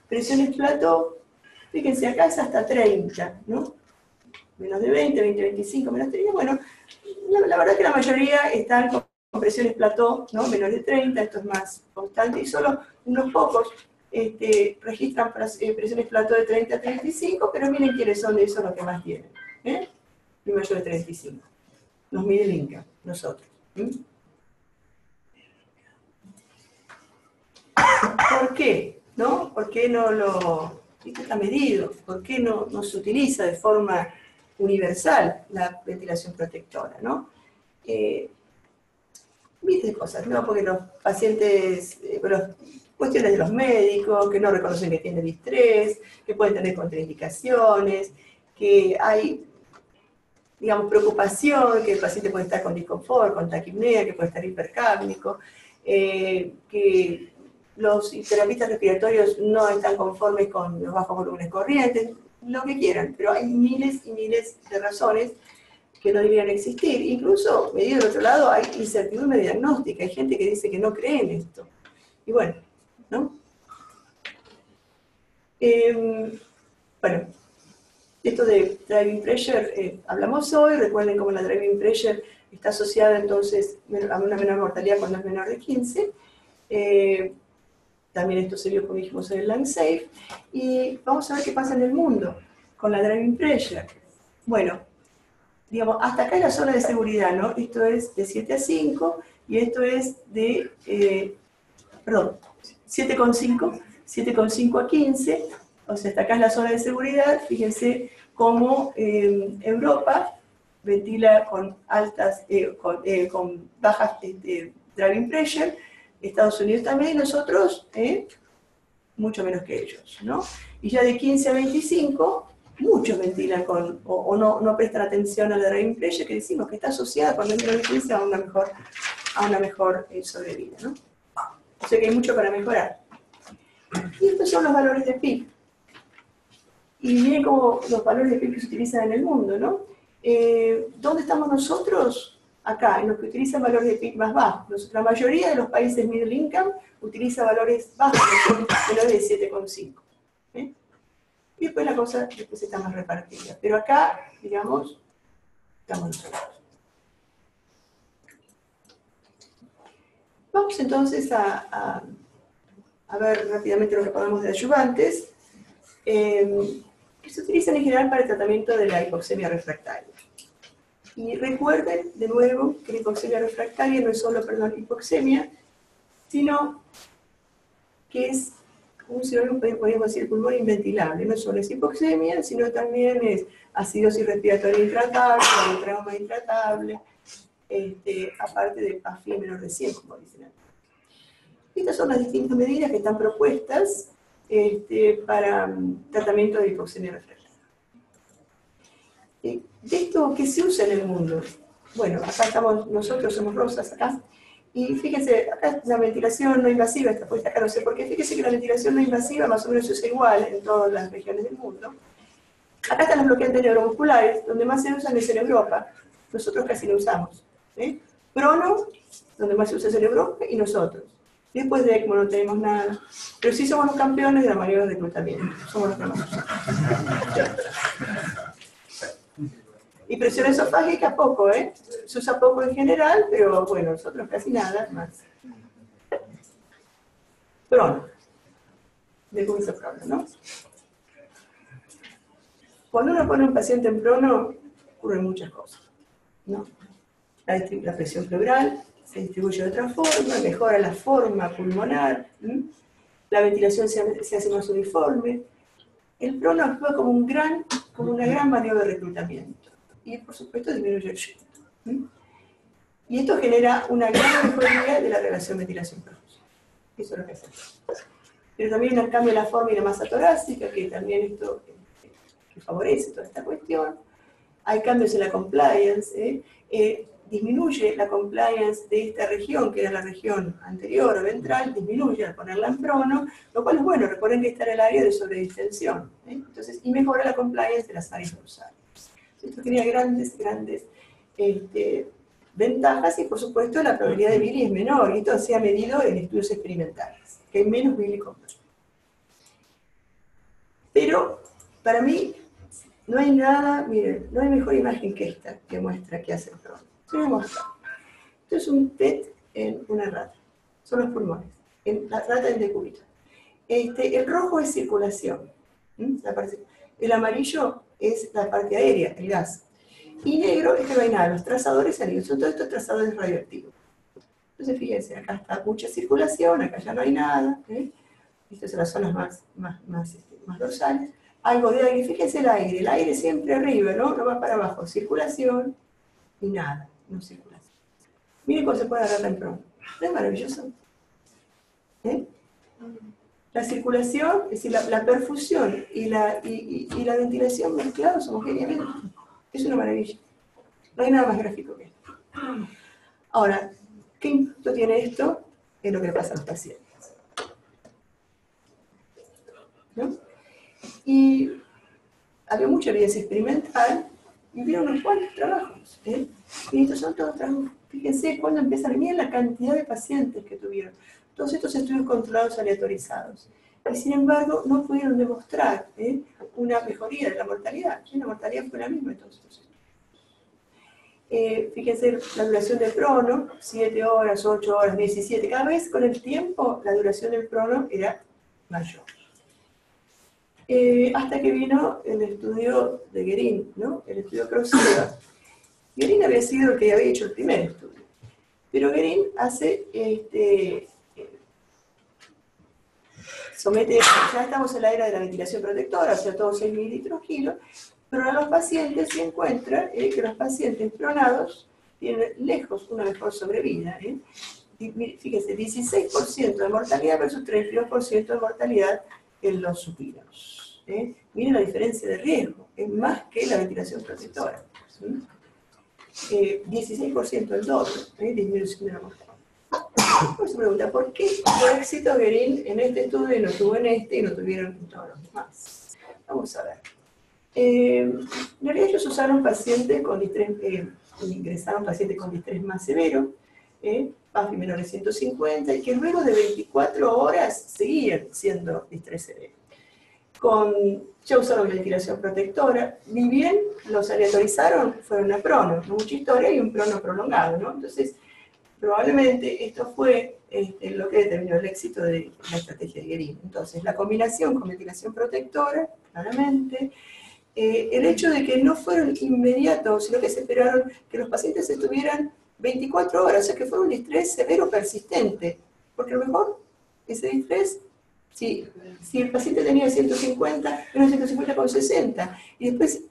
Presiones plató, fíjense, acá es hasta 30, ¿no? Menos de 20, 20, 25, menos 30. Bueno, la verdad que la mayoría están con presiones plató, ¿no? Menos de 30, esto es más constante, y solo unos pocos registran presiones plató de 30 a 35, pero miren quiénes son de esos los que más tienen. Y mayor de 35. Los middle income, nosotros. ¿Por qué? ¿No? ¿Por qué no lo está medido? ¿Por qué no se utiliza de forma universal la ventilación protectora? ¿No? Miles de cosas, ¿no? Porque los pacientes, cuestiones de los médicos, que no reconocen que tienen distrés, que pueden tener contraindicaciones, que hay, digamos, preocupación, que el paciente puede estar con disconfort, con taquipnea, que puede estar hipercápnico, que los terapistas respiratorios no están conformes con los bajos volúmenes corrientes, lo que quieran, pero hay miles y miles de razones que no deberían existir. Incluso, medido del otro lado, hay incertidumbre diagnóstica, hay gente que dice que no cree en esto. Y bueno, ¿no? Bueno, esto de driving pressure, hablamos hoy, recuerden cómo la driving pressure está asociada entonces a una menor mortalidad cuando es menor de 15. También esto se vio, como dijimos, en el LangSafe. Y vamos a ver qué pasa en el mundo con la driving pressure. Bueno, digamos, hasta acá es la zona de seguridad, ¿no? Esto es de 7 a 5 y esto es de, 7,5 a 15, o sea, hasta acá es la zona de seguridad. Fíjense cómo Europa ventila con altas, con bajas driving pressure, Estados Unidos también, y nosotros mucho menos que ellos, ¿no? Y ya de 15 a 25, muchos ventilan con, o no prestan atención a la driving pressure, que decimos que está asociada con la emergencia a una mejor sobrevida, ¿no? O sea que hay mucho para mejorar. Y estos son los valores de PIB. Y miren cómo los valores de PIB que se utilizan en el mundo, ¿no? ¿Dónde estamos nosotros? Acá, en los que utilizan valores de PIB más bajos. La mayoría de los países middle income utiliza valores bajos, menores de 7,5. Y después la cosa está más repartida. Pero acá, digamos, estamos nosotros. Vamos entonces a ver rápidamente lo que podemos de ayudantes, que se utilizan en general para el tratamiento de la hipoxemia refractaria. Y recuerden, de nuevo, que la hipoxemia refractaria no es solo, hipoxemia, sino que es un sinónimo, podríamos decir, pulmón inventilable. No solo es hipoxemia, sino también es acidosis respiratoria intratable, trauma intratable, aparte de PAFI menor de 100, como dicen antes. Estas son las distintas medidas que están propuestas para tratamiento de hipoxemia refractaria. ¿De esto qué se usa en el mundo? Bueno, acá estamos, nosotros somos rosas acá, y fíjense, acá la ventilación no invasiva está puesta acá, no sé por qué, fíjense que la ventilación no invasiva más o menos se usa igual en todas las regiones del mundo. Acá están los bloqueantes neuromusculares, donde más se usan es en Europa, nosotros casi no usamos. Prono, donde más se usa es en Europa, y nosotros. Después de ECMO no tenemos nada, pero sí somos los campeones de la mayoría de reclutamiento, somos los que más usamos. Y presión esofágica poco, se usa poco en general, pero bueno, nosotros casi nada más. Prono, de pulso prono, ¿no? Cuando uno pone a un paciente en prono, ocurren muchas cosas, ¿no? La presión pleural se distribuye de otra forma, mejora la forma pulmonar, la ventilación se hace más uniforme. El prono actúa como una gran maniobra de reclutamiento. Y por supuesto disminuye el shock. Y esto genera una gran mejoría de la relación ventilación-perfusión. Eso es lo que hace. Pero también cambia la forma y la masa torácica, que también esto que favorece toda esta cuestión. Hay cambios en la compliance, disminuye la compliance de esta región, que era la región anterior o ventral, disminuye al ponerla en prono, lo cual es bueno, recuerden que está en el área de sobredistensión. Entonces, y mejora la compliance de las áreas dorsales. Esto genera grandes ventajas y, por supuesto, la probabilidad de bilis es menor, y esto se ha medido en estudios experimentales, que hay menos bilis con prono. Pero, para mí, no hay nada, miren, no hay mejor imagen que esta que muestra qué hace el prono. Se voy a mostrar. Esto es un PET en una rata. Son los pulmones. En la rata en decúbito. El rojo es circulación. El amarillo es la parte aérea, el gas. Y negro es que no hay nada. Los trazadores sanguíneos. Son todos estos trazadores radioactivos. Entonces, fíjense, acá está mucha circulación, acá ya no hay nada. Estas son las zonas más dorsales. Algo de aire, fíjense el aire siempre arriba, ¿no? No va para abajo, circulación y nada, no circulación. Miren cómo se puede agarrar en prono. ¿No es maravilloso? La circulación, es decir, la perfusión y la ventilación mezclados homogéneamente. Es una maravilla. No hay nada más gráfico que esto. Ahora, ¿qué impacto tiene esto en lo que le pasa a los pacientes? ¿No? Y había mucha evidencia experimental y hubieron unos cuantos trabajos. Y estos son todos trabajos. Fíjense cuando empiezan, miren la cantidad de pacientes que tuvieron. Todos estos estudios controlados aleatorizados. Y sin embargo, no pudieron demostrar una mejoría de la mortalidad. Y la mortalidad fue la misma en todos estos estudios. Fíjense la duración del prono, 7 horas, 8 horas, 17. Cada vez con el tiempo la duración del prono era mayor. Hasta que vino el estudio de Guerin, ¿no? El estudio Crosseva. Guerin había sido el que había hecho el primer estudio. Pero Guerin hace, somete, ya estamos en la era de la ventilación protectora, o sea, todos 6 mililitros kilo, pero a los pacientes se encuentra que los pacientes pronados tienen lejos una mejor sobrevida. Fíjense, 16% de mortalidad versus 32% de mortalidad en los supinos. Miren la diferencia de riesgo, es más que la ventilación protectora. 16% el doble, disminución de la mortalidad. Pues se pregunta, ¿por qué tuvo éxito Guerin en este estudio y no tuvo en este y no tuvieron en todos los demás? Vamos a ver. En realidad ellos usaron pacientes con distrés, ingresaron pacientes con distrés más severo, PAFI menor de 150, y que luego de 24 horas seguían siendo distrés severo. Ya usaron ventilación protectora, ni bien los aleatorizaron, fueron a prono, mucha historia y un prono prolongado, ¿no? Entonces, probablemente esto fue lo que determinó el éxito de la estrategia de Guerin. Entonces, la combinación con ventilación protectora, claramente, el hecho de que no fueron inmediatos, sino que se esperaron que los pacientes estuvieran 24 horas, o sea que fue un distrés severo persistente, porque a lo mejor ese distrés, si el paciente tenía 150, era un 150 con 60, y después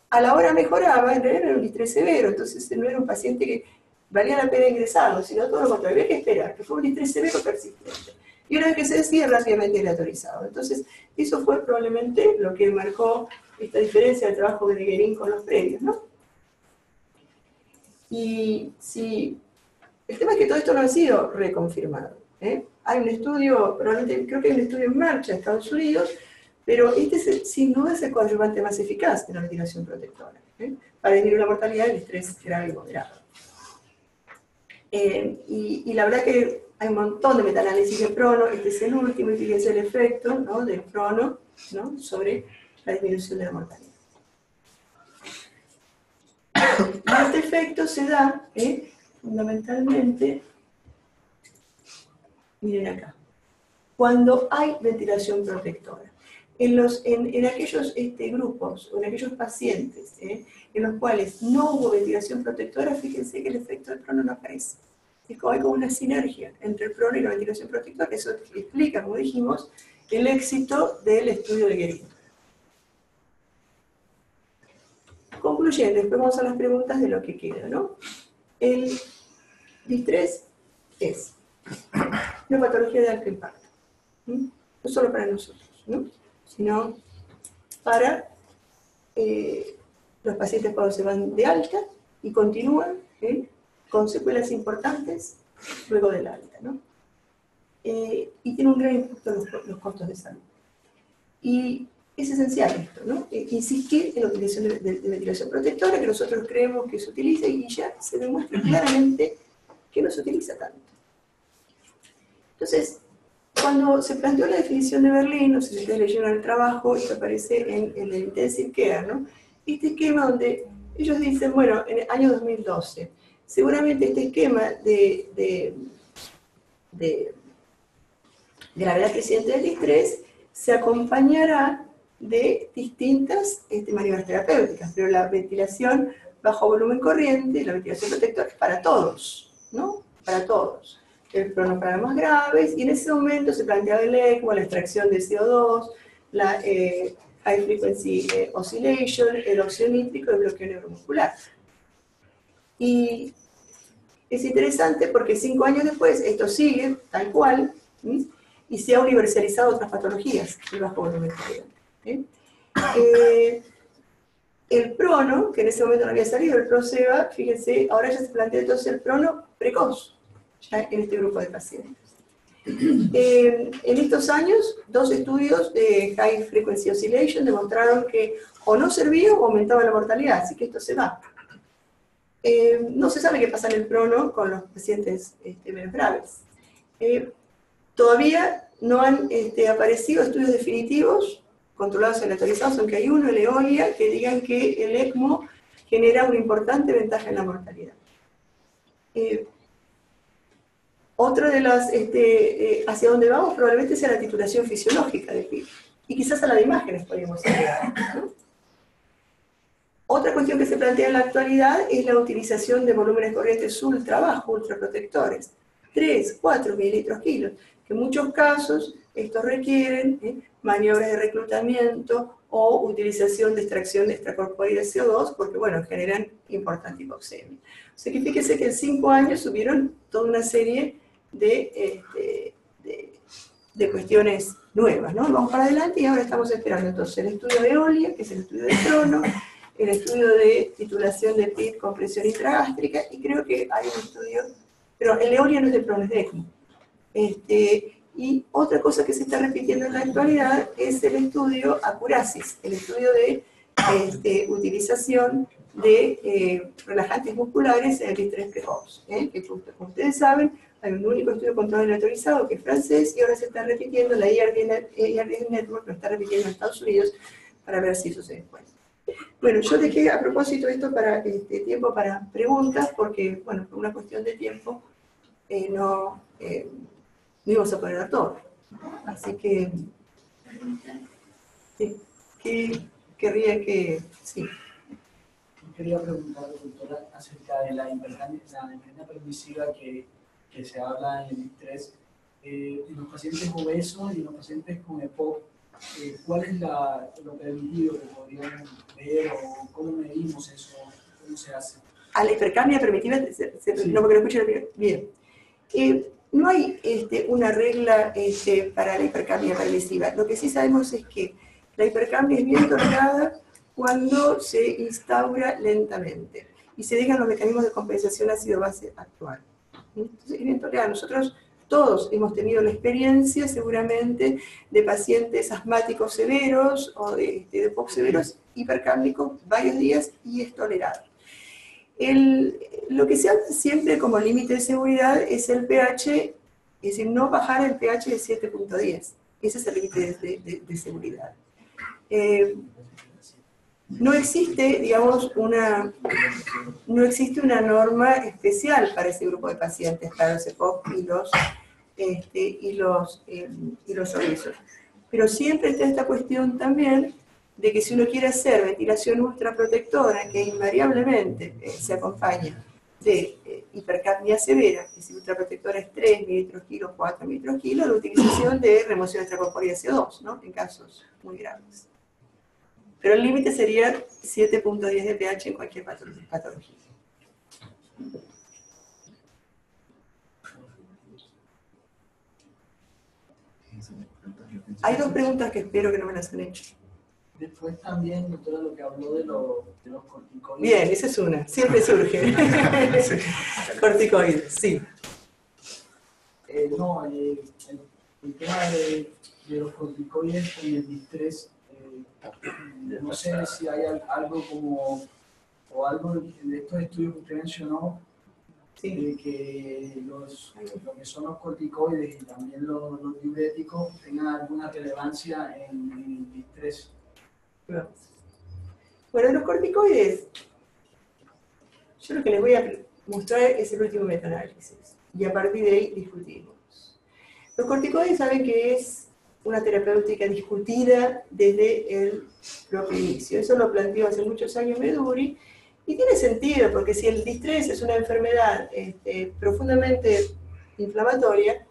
a la hora mejoraba, en realidad era un distrés severo, entonces no era un paciente que valía la pena ingresarlo, sino todo lo contrario, había que esperar, que fue un distrés severo persistente. Y una vez que se decide, rápidamente aleatorizado. Entonces, eso fue probablemente lo que marcó esta diferencia del trabajo de Guerin con los previos, ¿no? Y si el tema es que todo esto no ha sido reconfirmado. Hay un estudio, probablemente creo que hay un estudio en marcha en Estados Unidos, pero este sin duda es el coadyuvante más eficaz de la ventilación protectora, para disminuir la mortalidad del estrés grave y moderado. Y la verdad que hay un montón de metaanálisis de prono, este es el último, y fíjense el efecto, ¿no?, del prono, ¿no?, sobre la disminución de la mortalidad. Y este efecto se da fundamentalmente, miren acá, cuando hay ventilación protectora. En aquellos grupos o en aquellos pacientes en los cuales no hubo ventilación protectora, fíjense que el efecto del prono no aparece. Es como hay como una sinergia entre el prono y la ventilación protectora. Eso explica, como dijimos, el éxito del estudio de Guerino. Concluyendo, después vamos a las preguntas de lo que queda, ¿no? El distrés es una patología de alto impacto, ¿no? No solo para nosotros, ¿no? Sino para los pacientes cuando se van de alta y continúan con secuelas importantes luego del alta, ¿no? Y tiene un gran impacto en los costos de salud. Y es esencial esto, ¿no? Insistir en la utilización de ventilación protectora, que nosotros creemos que se utiliza y ya se demuestra claramente que no se utiliza tanto. Entonces, cuando se planteó la definición de Berlín, no sé si ustedes leyeron el trabajo, y aparece en el Intensive Care, ¿no? Este esquema donde ellos dicen, bueno, en el año 2012, seguramente este esquema de gravedad creciente del distrés se acompañará de distintas maniobras terapéuticas, pero la ventilación bajo volumen corriente, la ventilación protectora es para todos, ¿no? Para todos. El prono para más graves, y en ese momento se planteaba el ECMO, la extracción de CO2, la High Frequency Oscillation, el óxido nítrico y el bloqueo neuromuscular. Y es interesante porque 5 años después esto sigue tal cual, ¿sí? Y se ha universalizado otras patologías de bajo volumen corriente. El prono, que en ese momento no había salido, el ProSEBA, fíjense, ahora ya se plantea entonces el prono precoz, ya en este grupo de pacientes. En estos años, 2 estudios de High Frequency Oscillation demostraron que o no servía o aumentaba la mortalidad, así que esto se va. No se sabe qué pasa en el prono con los pacientes menos graves. Todavía no han aparecido estudios definitivos, controlados y aleatorizados, aunque hay uno, el EOLIA, que digan que el ECMO genera una importante ventaja en la mortalidad. Otra de las, hacia dónde vamos probablemente sea la titulación fisiológica del PIB, y quizás a la de imágenes podríamos llegar, ¿no? Otra cuestión que se plantea en la actualidad es la utilización de volúmenes corrientes ultra bajos, ultraprotectores, 3, 4 mililitros kilos, que en muchos casos estos requieren maniobras de reclutamiento o utilización de extracción de extracorpórea de CO2, porque bueno, generan importante hipoxemia. O sea que fíjense que en 5 años subieron toda una serie de cuestiones nuevas, ¿no? Vamos para adelante y ahora estamos esperando entonces el estudio de EOLIA, que es el estudio de prono, el estudio de titulación de PIB con presión intragástrica, y creo que hay un estudio, pero el EOLIA no es de prono, es de ECMO. Y otra cosa que se está repitiendo en la actualidad es el estudio Acurasis, el estudio de utilización de relajantes musculares en el distrés precoz, que como ustedes saben, hay un único estudio controlado y autorizado que es francés, y ahora se está repitiendo, la IRD Network lo está repitiendo en Estados Unidos para ver si eso se encuentra. Bueno, yo dejé a propósito esto para tiempo para preguntas, porque, bueno, por una cuestión de tiempo no íbamos a poder dar todo. Así que, ¿qué querría que...? Sí. Quería preguntar, doctora, acerca de la hipercamia permisiva que se habla en el distrés. En los pacientes obesos y en los pacientes con EPOC, ¿cuál es lo permitido que podríamos ver o cómo medimos eso? ¿Cómo se hace? A la hipercamia permitida, Sí. no, porque lo escuché bien. No hay una regla para la hipercamia permisiva. Lo que sí sabemos es que la hipercamia es bien tolerada cuando se instaura lentamente y se dejan los mecanismos de compensación ácido-base actuar. Entonces es bien tolerada. Nosotros todos hemos tenido la experiencia seguramente de pacientes asmáticos severos o de EPOC severos hipercámicos varios días, y es tolerado. Lo que se hace siempre como límite de seguridad es el pH, es decir, no bajar el pH de 7.10. Ese es el límite de seguridad. No existe, digamos, no existe una norma especial para ese grupo de pacientes, para los EPOC y los obesos. Pero siempre está esta cuestión también de que si uno quiere hacer ventilación ultraprotectora, que invariablemente se acompaña de hipercapnia severa, que si ultraprotectora es 3 mililitros kilo, 4 mililitros kilo, la utilización de remoción extracorpórea de CO2, ¿no? En casos muy graves. Pero el límite sería 7.10 de pH en cualquier patología. Hay dos preguntas que espero que no me las han hecho. Después también, doctora, lo que habló de los corticoides. Bien, esa es una, siempre surge. Corticoides, sí. El tema de los corticoides y el distrés, no sé si hay algo como, o algo de estos estudios que usted mencionó, Sí. de que lo que son los corticoides y también los diuréticos tengan alguna relevancia en el distrés. Bueno, los corticoides, yo lo que les voy a mostrar es el último metaanálisis, y a partir de ahí discutimos. Los corticoides saben que es una terapéutica discutida desde el propio inicio. Eso lo planteó hace muchos años Meduri, y tiene sentido, porque si el distrés es una enfermedad profundamente inflamatoria,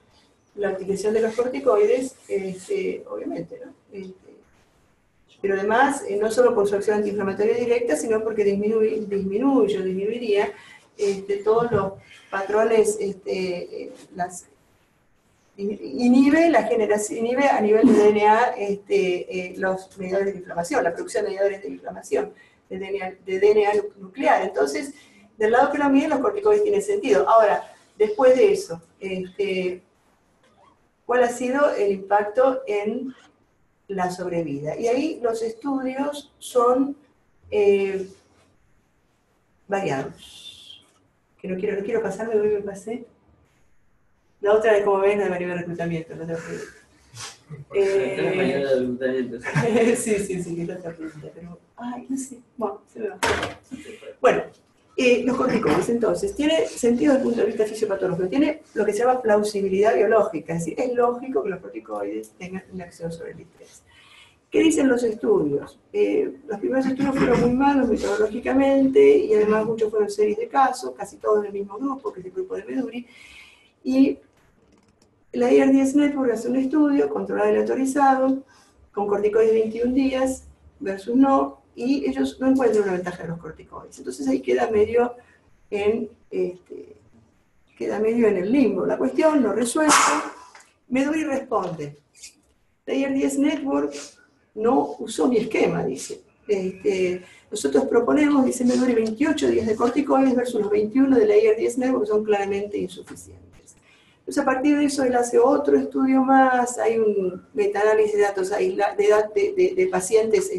la utilización de los corticoides, obviamente, ¿no? Pero además, no solo por su acción antiinflamatoria directa, sino porque disminuiría todos los patrones, inhibe la generación, inhibe a nivel de DNA los mediadores de inflamación, la producción de mediadores de inflamación, de DNA nuclear. Entonces, del lado que lo miden, los corticoides tienen sentido. Ahora, después de eso, ¿cuál ha sido el impacto en la sobrevida? Y ahí los estudios son variados. Que no quiero pasarme, hoy me pasé. La otra de cómo ven, la de Maribel Reclutamiento. La otra sí, que es la otra pregunta, pero, ay, no sé, bueno, se me va. Bueno, los corticoides, entonces, tiene sentido desde el punto de vista fisiopatológico, tiene lo que se llama plausibilidad biológica, es decir, es lógico que los corticoides tengan una acción sobre el distrés. ¿Qué dicen los estudios? Los primeros estudios fueron muy malos metodológicamente, y además muchos fueron series de casos, casi todos del mismo grupo, que es el grupo de Meduri, y la IR10 Network hace un estudio controlado y aleatorizado, con corticoides de 21 días versus no, y ellos no encuentran una ventaja de los corticoides. Entonces ahí queda medio en el limbo. La cuestión no resuelta. Meduri responde. La IR10 Network no usó mi esquema, dice. Nosotros proponemos, dice Meduri, 28 días de corticoides versus los 21 de la IR10 Network, que son claramente insuficientes. Entonces, a partir de eso, él hace otro estudio más, hay un metaanálisis de datos de pacientes,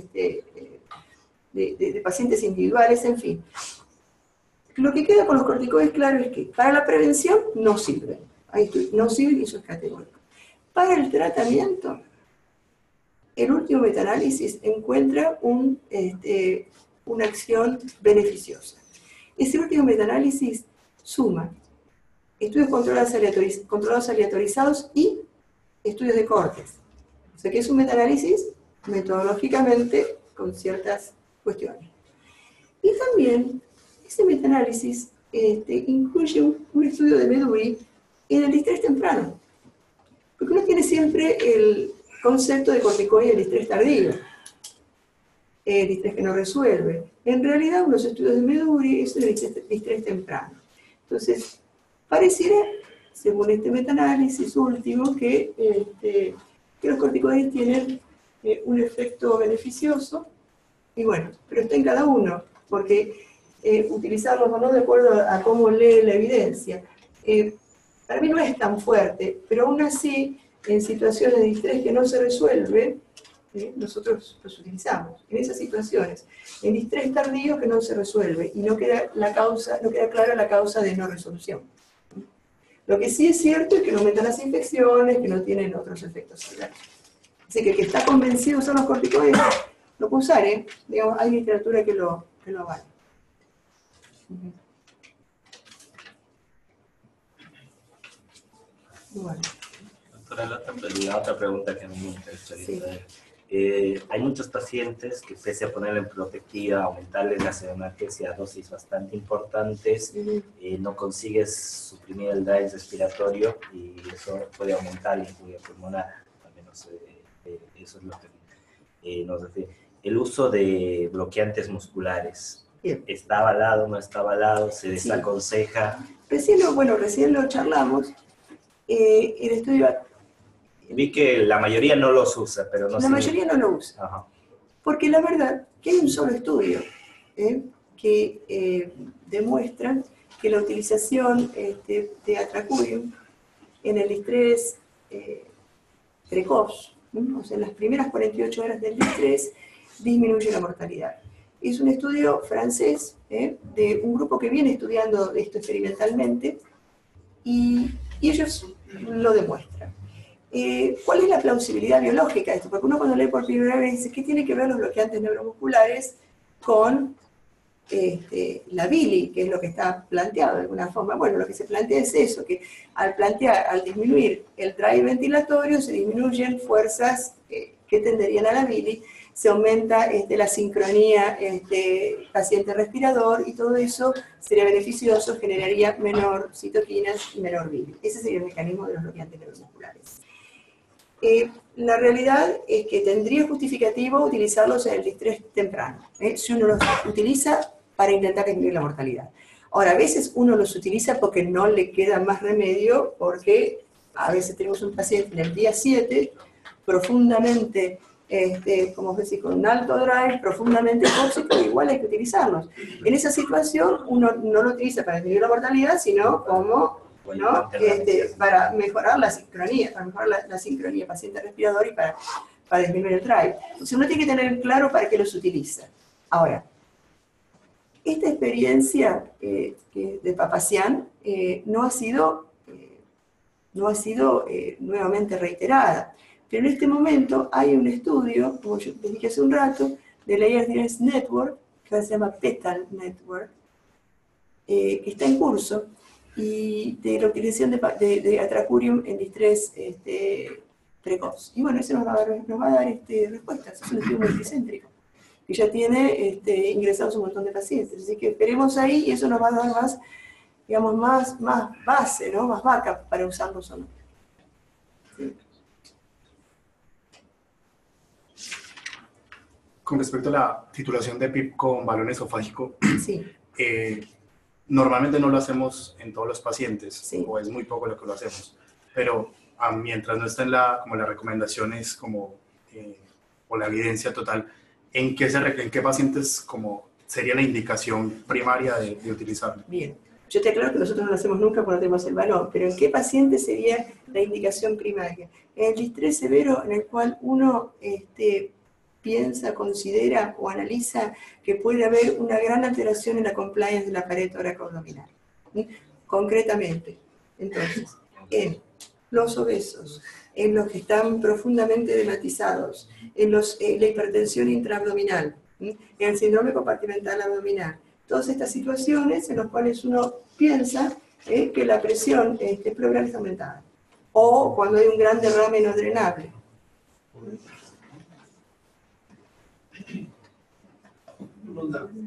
de pacientes individuales, en fin. Lo que queda con los corticoides, claro, es que para la prevención no sirven. No sirven y eso es categórico. Para el tratamiento, el último metaanálisis encuentra una acción beneficiosa. Ese último metaanálisis suma estudios controlados aleatorizados y estudios de cortes. O sea que es un metaanálisis metodológicamente con ciertas cuestiones. Y también ese metaanálisis incluye un estudio de Meduri en el distrés temprano. Porque uno tiene siempre el concepto de corticoide del distrés tardío, el distrés que no resuelve. En realidad, unos estudios de Meduri es el distrés temprano. Entonces, pareciera, según este metaanálisis último, que los corticoides tienen un efecto beneficioso, y bueno, pero está en cada uno, porque utilizarlos o no de acuerdo a cómo lee la evidencia. Para mí no es tan fuerte, pero aún así, en situaciones de distrés que no se resuelve, nosotros los utilizamos. En esas situaciones, en distrés tardío que no se resuelve y no queda clara la causa de no resolución. Lo que sí es cierto es que no aumentan las infecciones, que no tienen otros efectos secundarios. Así que el que está convencido de usar los corticoides, lo puede usar, Digamos, hay literatura que lo avala. Bueno. doctora, la otra pregunta que a mí me interesaría Sí. saber. Hay muchos pacientes que pese a ponerle en protectiva, aumentarles la seroanestesia a dosis bastante importantes, no consigues suprimir el drive respiratorio y eso puede aumentar la injuria pulmonar. Al menos eso es lo que nos refiere. El uso de bloqueantes musculares. Bien. ¿Está avalado, no está avalado? ¿Se desaconseja? Recién lo charlamos. El estudio... Vi que la mayoría no los usa, pero no sé. La mayoría no lo usa. Ajá. Porque la verdad que hay un solo estudio que demuestra que la utilización de atracurium en el distrés precoz, ¿no? O sea, en las primeras 48 horas del distrés, disminuye la mortalidad. Es un estudio francés de un grupo que viene estudiando esto experimentalmente y ellos lo demuestran. ¿Cuál es la plausibilidad biológica de esto? Porque uno cuando lee por primera vez dice, ¿qué tiene que ver los bloqueantes neuromusculares con la bili, que es lo que está planteado de alguna forma? Bueno, lo que se plantea es eso, que al disminuir el drive ventilatorio se disminuyen fuerzas que tenderían a la bili, se aumenta la sincronía paciente respirador y todo eso sería beneficioso, generaría menor citoquinas y menor bili. Ese sería el mecanismo de los bloqueantes neuromusculares. La realidad es que tendría justificativo utilizarlos en el distrés temprano, si uno los utiliza para intentar disminuir la mortalidad. Ahora, a veces uno los utiliza porque no le queda más remedio, porque a veces tenemos un paciente en el día 7 profundamente, como decir, con un alto drive, profundamente tóxico, igual hay que utilizarlos. En esa situación uno no lo utiliza para disminuir la mortalidad, sino como, ¿no? Para mejorar la sincronía paciente respirador y para disminuir el drive. Entonces uno tiene que tener claro para qué los utiliza. Ahora, esta experiencia de Papazian no ha sido nuevamente reiterada, pero en este momento hay un estudio, como yo les dije hace un rato, de la Airdress Network, que se llama PETAL Network, que está en curso, y de la utilización de atracurium en distrés precoz. Y bueno, eso nos va a dar respuestas. Es un estudio multicéntrico que ya tiene ingresados un montón de pacientes. Así que esperemos ahí y eso nos va a dar más, digamos, más base, ¿no? Más backup para usarlos o no. Sí. Con respecto a la titulación de PIP con balón esofágico, Sí. Normalmente no lo hacemos en todos los pacientes, Sí. o es muy poco lo que lo hacemos, pero mientras no está como las recomendaciones o la evidencia total, ¿en qué pacientes sería la indicación primaria de utilizarlo? Bien, yo te aclaro que nosotros no lo hacemos nunca porque no tenemos el balón, pero ¿en qué paciente sería la indicación primaria? En el distrés severo en el cual uno piensa, considera o analiza que puede haber una gran alteración en la compliance de la pared toracoabdominal. Concretamente, entonces, en los obesos, en los que están profundamente edematizados, en la hipertensión intraabdominal, en el síndrome compartimental abdominal, todas estas situaciones en las cuales uno piensa que la presión pleural está aumentada, o cuando hay un gran derrame no drenable.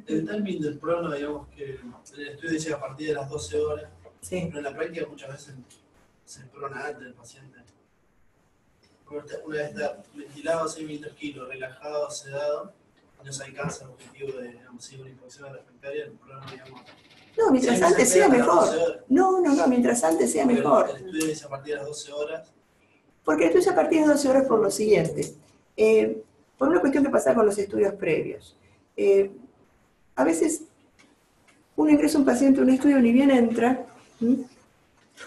El timing del prono, digamos que el estudio dice a partir de las 12 horas, Sí. pero en la práctica muchas veces se prona antes del paciente. Una vez está ventilado a 6.000 kilos, relajado, sedado, no se alcanza el objetivo de, digamos, una infección refractaria, el prono, digamos. No, mientras antes sea mejor. No, mientras antes sea mejor. El estudio dice a partir de las 12 horas. Porque el estudio dice a partir de 12 horas por lo siguiente. Por una cuestión que pasa con los estudios previos. A veces uno ingresa un paciente a un estudio ni bien entra, a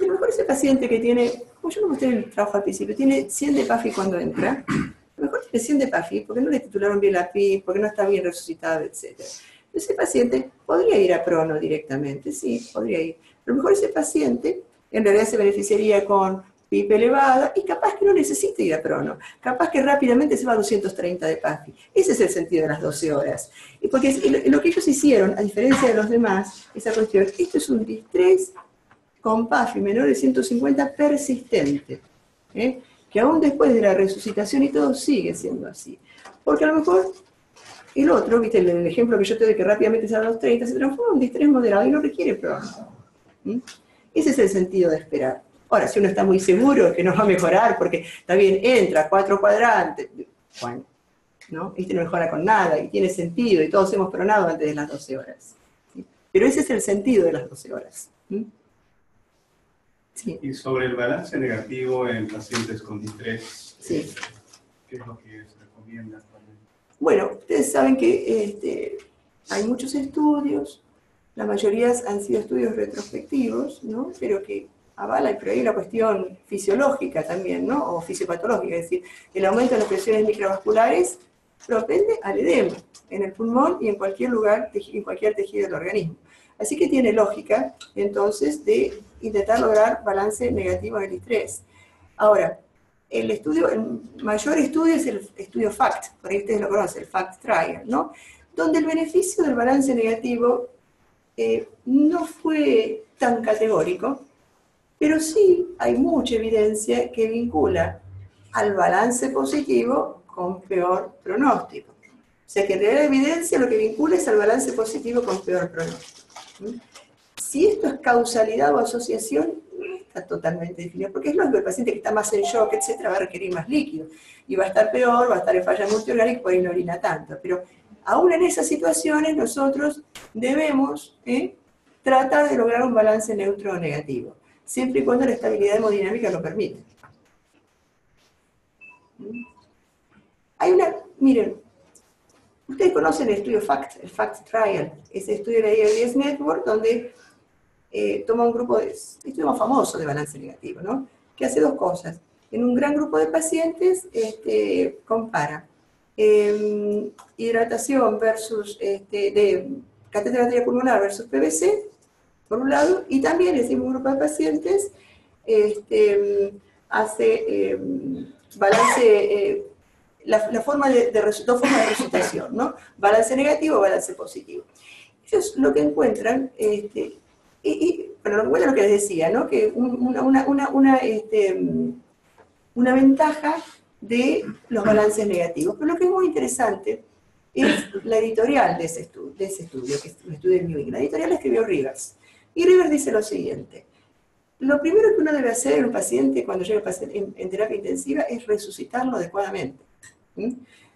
lo mejor ese paciente que tiene, como yo no mostré en el trabajo al principio, tiene 100 de PAFI cuando entra, a lo mejor tiene 100 de PAFI porque no le titularon bien la PIP, porque no está bien resucitado, etc. Ese paciente podría ir a prono directamente, sí, podría ir. A lo mejor ese paciente en realidad se beneficiaría con PIP elevada y capaz que no necesita ir a prono, capaz que rápidamente se va a 230 de PAFI. Ese es el sentido de las 12 horas. Y porque lo que ellos hicieron, a diferencia de los demás, esa cuestión, esto es un distrés con PAFI menor de 150 persistente. que aún después de la resucitación y todo sigue siendo así. Porque a lo mejor el otro, viste, el ejemplo que yo te doy que rápidamente sale a los 30, se transforma en un distrés moderado y no requiere programa. Ese es el sentido de esperar. Ahora, si uno está muy seguro de que no va a mejorar, porque está bien, entra 4 cuadrantes, bueno, ¿no? Este no mejora con nada y tiene sentido y todos hemos pronado antes de las 12 horas. ¿Sí? Pero ese es el sentido de las 12 horas. Sí. Y sobre el balance negativo en pacientes con distrés, Sí. ¿qué es lo que se recomienda? Bueno, ustedes saben que hay muchos estudios, la mayoría han sido estudios retrospectivos, ¿no? Pero que avalan, pero hay una cuestión fisiológica también, ¿no? O fisiopatológica, es decir, el aumento de las presiones microvasculares propende al edema en el pulmón y en cualquier lugar, en cualquier tejido del organismo. Así que tiene lógica, entonces, de intentar lograr balance negativo en el estrés. Ahora, el mayor estudio es el estudio FACT, por ahí ustedes lo conocen, el FACT Trial, ¿no? Donde el beneficio del balance negativo no fue tan categórico, pero sí hay mucha evidencia que vincula al balance positivo con peor pronóstico. O sea que en realidad la evidencia lo que vincula es al balance positivo con peor pronóstico. Si esto es causalidad o asociación, no está totalmente definido, porque es lógico que el paciente que está más en shock, etcétera, va a requerir más líquido, y va a estar peor, va a estar en falla multiorgánica y por ahí no orina tanto. Pero aún en esas situaciones nosotros debemos tratar de lograr un balance neutro o negativo, siempre y cuando la estabilidad hemodinámica lo permite. Miren, ustedes conocen el estudio FACT, el FACT Trial, ese estudio de la IRDS Network, donde toma un grupo estudio más famoso de balance negativo, ¿no? Que hace dos cosas. En un gran grupo de pacientes compara hidratación versus, de catéter arterial pulmonar versus PVC, por un lado, y también ese mismo grupo de pacientes hace balance, dos formas de resultación, ¿no? Balance negativo o balance positivo. Ellos lo que encuentran, bueno, lo que encuentran lo que les decía, ¿no? Que una ventaja de los balances negativos. Pero lo que es muy interesante es la editorial de ese estudio, que es un estudio de New England. La editorial la escribió Rivers. Y Rivers dice lo siguiente: lo primero que uno debe hacer en un paciente cuando llega en terapia intensiva es resucitarlo adecuadamente.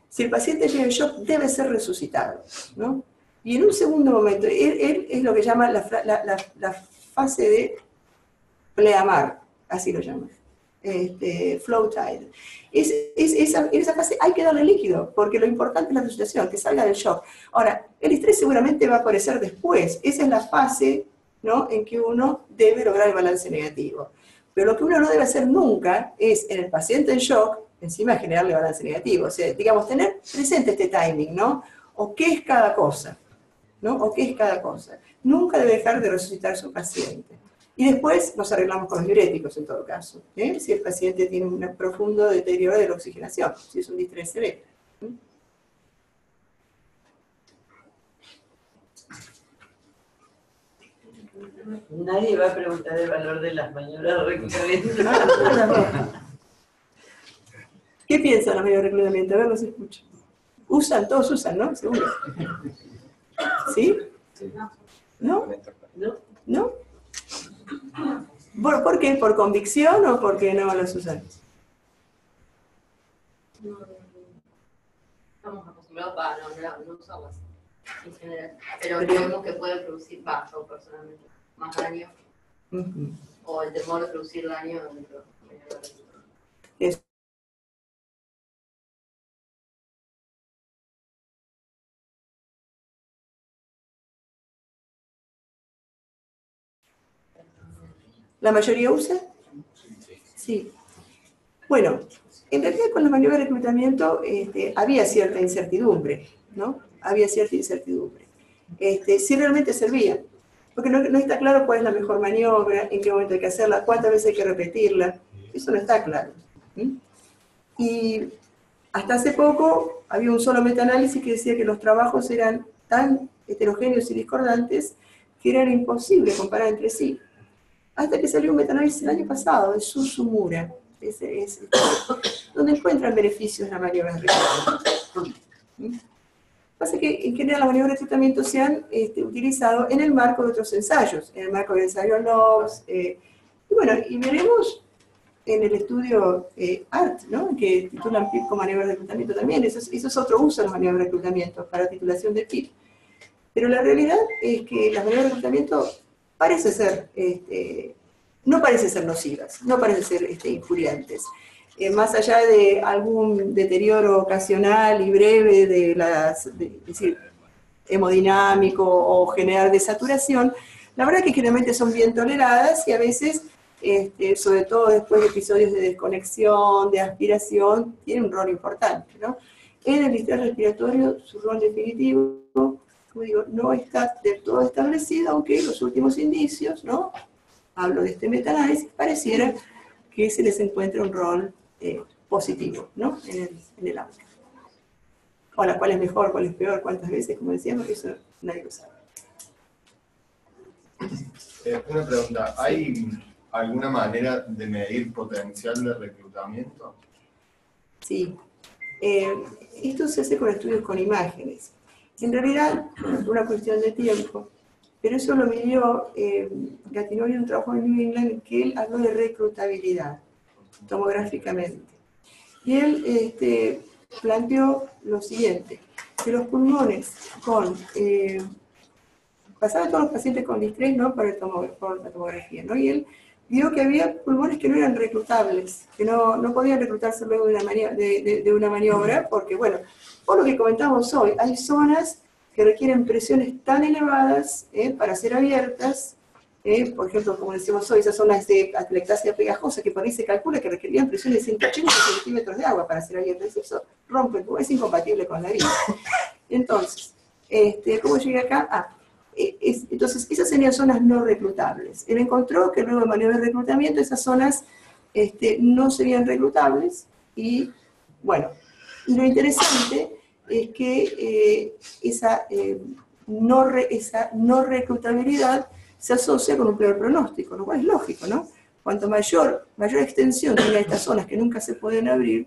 Si el paciente llega en shock, debe ser resucitado, ¿no? Y en un segundo momento, él es lo que llama la fase de pleamar, así lo llama, flow tide. En esa fase hay que darle líquido, porque lo importante es la resucitación, que salga del shock. Ahora, el estrés seguramente va a aparecer después, esa es la fase, ¿no?, en que uno debe lograr el balance negativo. Pero lo que uno no debe hacer nunca es, en el paciente en shock, encima generarle balance negativo. O sea, digamos, tener presente este timing, ¿no? O qué es cada cosa, ¿no? O qué es cada cosa. Nunca debe dejar de resucitar a su paciente. Y después nos arreglamos con los diuréticos en todo caso, si el paciente tiene un profundo deterioro de la oxigenación, si es un distrés severo. Nadie va a preguntar el valor de las maniobras de reclutamiento. ¿Qué piensan los medios de reclutamiento? A ver, los escucho. Usan, todos usan, ¿no? Seguro. ¿Sí? ¿No? ¿No? ¿Por qué? ¿Por convicción o porque no los usan? Estamos acostumbrados para no usarlas en general. Pero creemos que puede producir, yo personalmente, más daño. O el temor de producir daño dentro de la ¿La mayoría usa? Sí. Bueno, en realidad con la maniobra de reclutamiento había cierta incertidumbre, ¿no? Había cierta incertidumbre. Si realmente servía, porque no está claro cuál es la mejor maniobra, en qué momento hay que hacerla, cuántas veces hay que repetirla, eso no está claro. Y hasta hace poco había un solo metaanálisis que decía que los trabajos eran tan heterogéneos y discordantes que era imposible comparar entre sí. Hasta que salió un metaanálisis el año pasado de Susumura, Es donde encuentran beneficios las maniobras de reclutamiento. Pasa que en general las maniobras de reclutamiento se han utilizado en el marco de otros ensayos, en el marco del ensayo LOVES, y bueno, y veremos en el estudio ART, ¿no? Que titulan PIP con maniobras de reclutamiento también, eso es otro uso de las maniobras de reclutamiento para titulación de PIP. Pero la realidad es que las maniobras de reclutamiento parece ser, no parecen ser nocivas, no parecen ser injuriantes. Más allá de algún deterioro ocasional y breve es decir, hemodinámico o generar desaturación, la verdad es que generalmente son bien toleradas y a veces, sobre todo después de episodios de desconexión, de aspiración, tienen un rol importante, ¿no? En el distrés respiratorio, su rol definitivo, como digo, no está del todo establecido, aunque los últimos indicios, ¿no? Hablo de este metaanálisis, pareciera que se les encuentra un rol positivo, ¿no? en el AMCA. Ahora, ¿cuál es mejor, cuál es peor, cuántas veces, como decíamos? Eso nadie lo sabe. Una pregunta, ¿hay alguna manera de medir potencial de reclutamiento? Sí. Esto se hace con estudios con imágenes. En realidad, es una cuestión de tiempo, pero eso lo midió Gattinoli en un trabajo en New England en que él habló de reclutabilidad, tomográficamente. Y él planteó lo siguiente, que los pulmones pasaban todos los pacientes con distrés, ¿no? por la tomografía, ¿no? Y él vio que había pulmones que no eran reclutables, que no podían reclutarse luego de una maniobra, porque, bueno, por lo que comentamos hoy, hay zonas que requieren presiones tan elevadas para ser abiertas, por ejemplo, como decimos hoy, esas zonas de atelectasia pegajosa, que por ahí se calcula que requerían presiones de 180 centímetros de agua para ser abiertas, eso rompe, es incompatible con la vida. Entonces, ¿cómo llegué acá? Entonces, esas serían zonas no reclutables. Él encontró que luego de maniobras de reclutamiento, esas zonas no serían reclutables, y bueno, y lo interesante es que esa no reclutabilidad se asocia con un peor pronóstico, lo cual es lógico, ¿no? Cuanto mayor extensión tenga estas zonas que nunca se pueden abrir,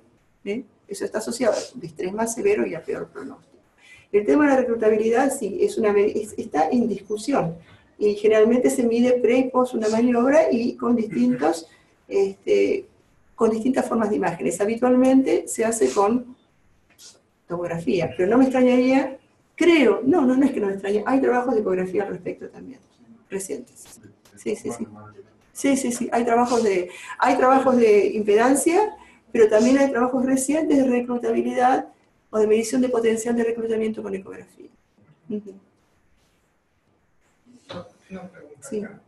eso está asociado a un distrés más severo y a peor pronóstico. El tema de la reclutabilidad sí, está en discusión, y generalmente se mide pre y post una maniobra y con distintas formas de imágenes. Habitualmente se hace con tomografía, pero no me extrañaría, creo, no es que no me extrañe, hay trabajos de ecografía al respecto también, recientes. Sí, hay trabajos de impedancia, pero también hay trabajos recientes de reclutabilidad o de medición de potencial de reclutamiento con ecografía. Una pregunta sí. acá.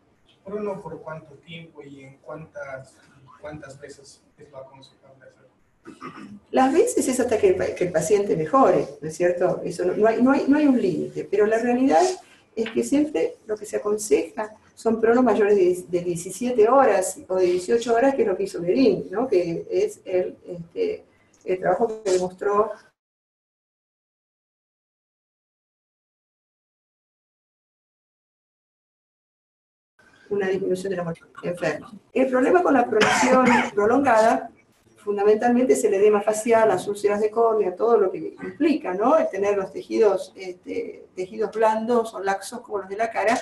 ¿Por cuánto tiempo y en cuántas veces es lo aconsejable hacer? Las veces es hasta que el paciente mejore, ¿no es cierto? Eso no hay un límite, pero la realidad es que siempre lo que se aconseja son pronos mayores de 17 horas o de 18 horas, que es lo que hizo Guerin, ¿no? Que es el trabajo que demostró una disminución de la mortalidad enferma. El problema con la pronación prolongada, fundamentalmente es el edema facial, las úlceras de córnea, todo lo que implica, ¿no? El tener los tejidos blandos o laxos como los de la cara,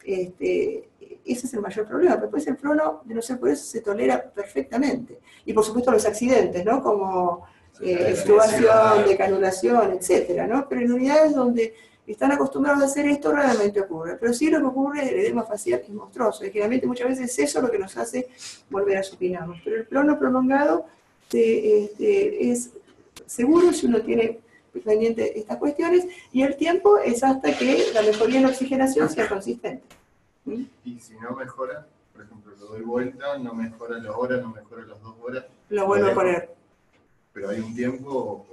ese es el mayor problema. Pero después el prono, de no ser por eso, se tolera perfectamente. Y por supuesto los accidentes, ¿no? Como extubación, decanulación, etcétera, ¿no? Pero en unidades donde están acostumbrados a hacer esto, raramente ocurre. Pero sí lo que ocurre es el edema facial es monstruoso. Y generalmente muchas veces es eso lo que nos hace volver a supinarnos. Pero el prono prolongado es seguro si uno tiene pendiente estas cuestiones, y el tiempo es hasta que la mejoría en la oxigenación sea consistente. Y si no mejora, por ejemplo, lo doy vuelta, no mejora la hora, no mejora las 2 horas. Lo vuelvo a poner. ¿Pero hay un tiempo?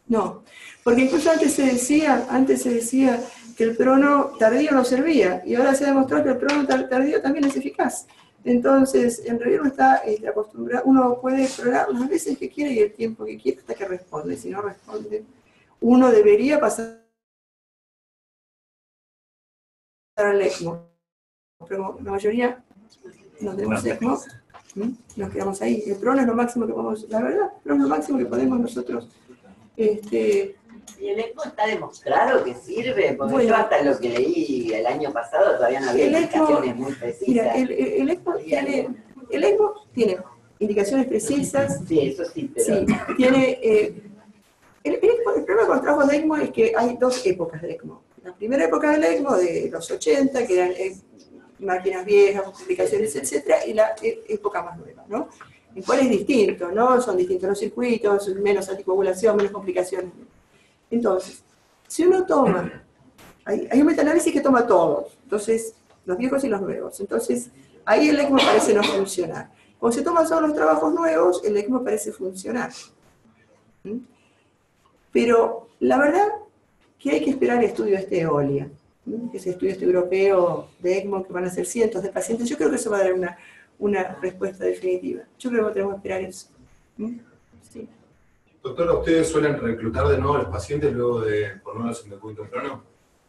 No, porque incluso antes se decía que el prono tardío no servía, y ahora se ha demostrado que el prono tardío también es eficaz. Entonces, en realidad uno está acostumbrado, uno puede pronar las veces que quiere y el tiempo que quiere hasta que responde. Si no responde, uno debería pasar al ECMO. Pero la mayoría no tenemos ECMO, nos quedamos ahí. El PRO no es lo máximo que podemos, la verdad, el PRO es lo máximo que podemos nosotros. ¿Y el ECMO está demostrado que sirve? Porque Bueno, yo hasta lo que leí el año pasado todavía no había el ECMO, indicaciones muy precisas. mira, el ECMO tiene indicaciones precisas. Sí, eso sí, pero... Sí, tiene... el problema con los trabajos de ECMO es que hay dos épocas de ECMO. La primera época del ECMO, de los 80, que eran máquinas viejas, complicaciones, etcétera, y la época más nueva, ¿no? El cual es distinto, ¿no? Son distintos los circuitos, menos anticoagulación, menos complicaciones. Entonces, si uno toma, hay un metaanálisis que toma todos, entonces, los viejos y los nuevos. Entonces, ahí el ECMO parece no funcionar. Cuando se toman solo los trabajos nuevos, el ECMO parece funcionar. Pero la verdad que hay que esperar el estudio EOLIA, que es el estudio europeo de ECMO, que van a ser cientos de pacientes. Yo creo que eso va a dar una respuesta definitiva. Yo creo que tenemos que esperar eso. Sí. Doctora, ¿ustedes suelen reclutar de nuevo a los pacientes luego de ponerlos en decúbito temprano?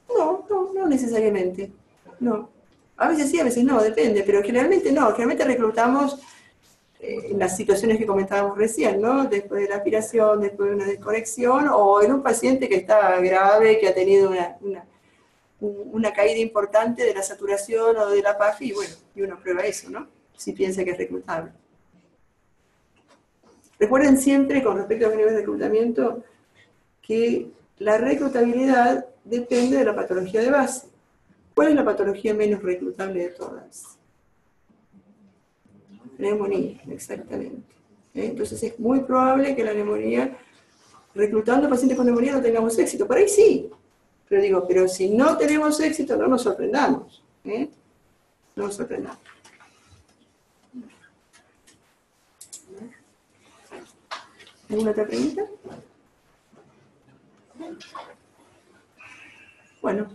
No necesariamente. No. A veces sí, a veces no, depende, pero generalmente no. Generalmente reclutamos en las situaciones que comentábamos recién, ¿no? Después de la aspiración, después de una desconexión, o en un paciente que está grave, que ha tenido una caída importante de la saturación o de la PAFI, y bueno, y uno prueba eso, ¿no? Si piensa que es reclutable. Recuerden siempre, con respecto a los niveles de reclutamiento, que la reclutabilidad depende de la patología de base. ¿Cuál es la patología menos reclutable de todas? Neumonía, exactamente. Entonces es muy probable que la neumonía, reclutando pacientes con neumonía, no tengamos éxito. Por ahí sí. Pero si no tenemos éxito, no nos sorprendamos. No nos sorprendamos. ¿Alguna otra pregunta? Bueno.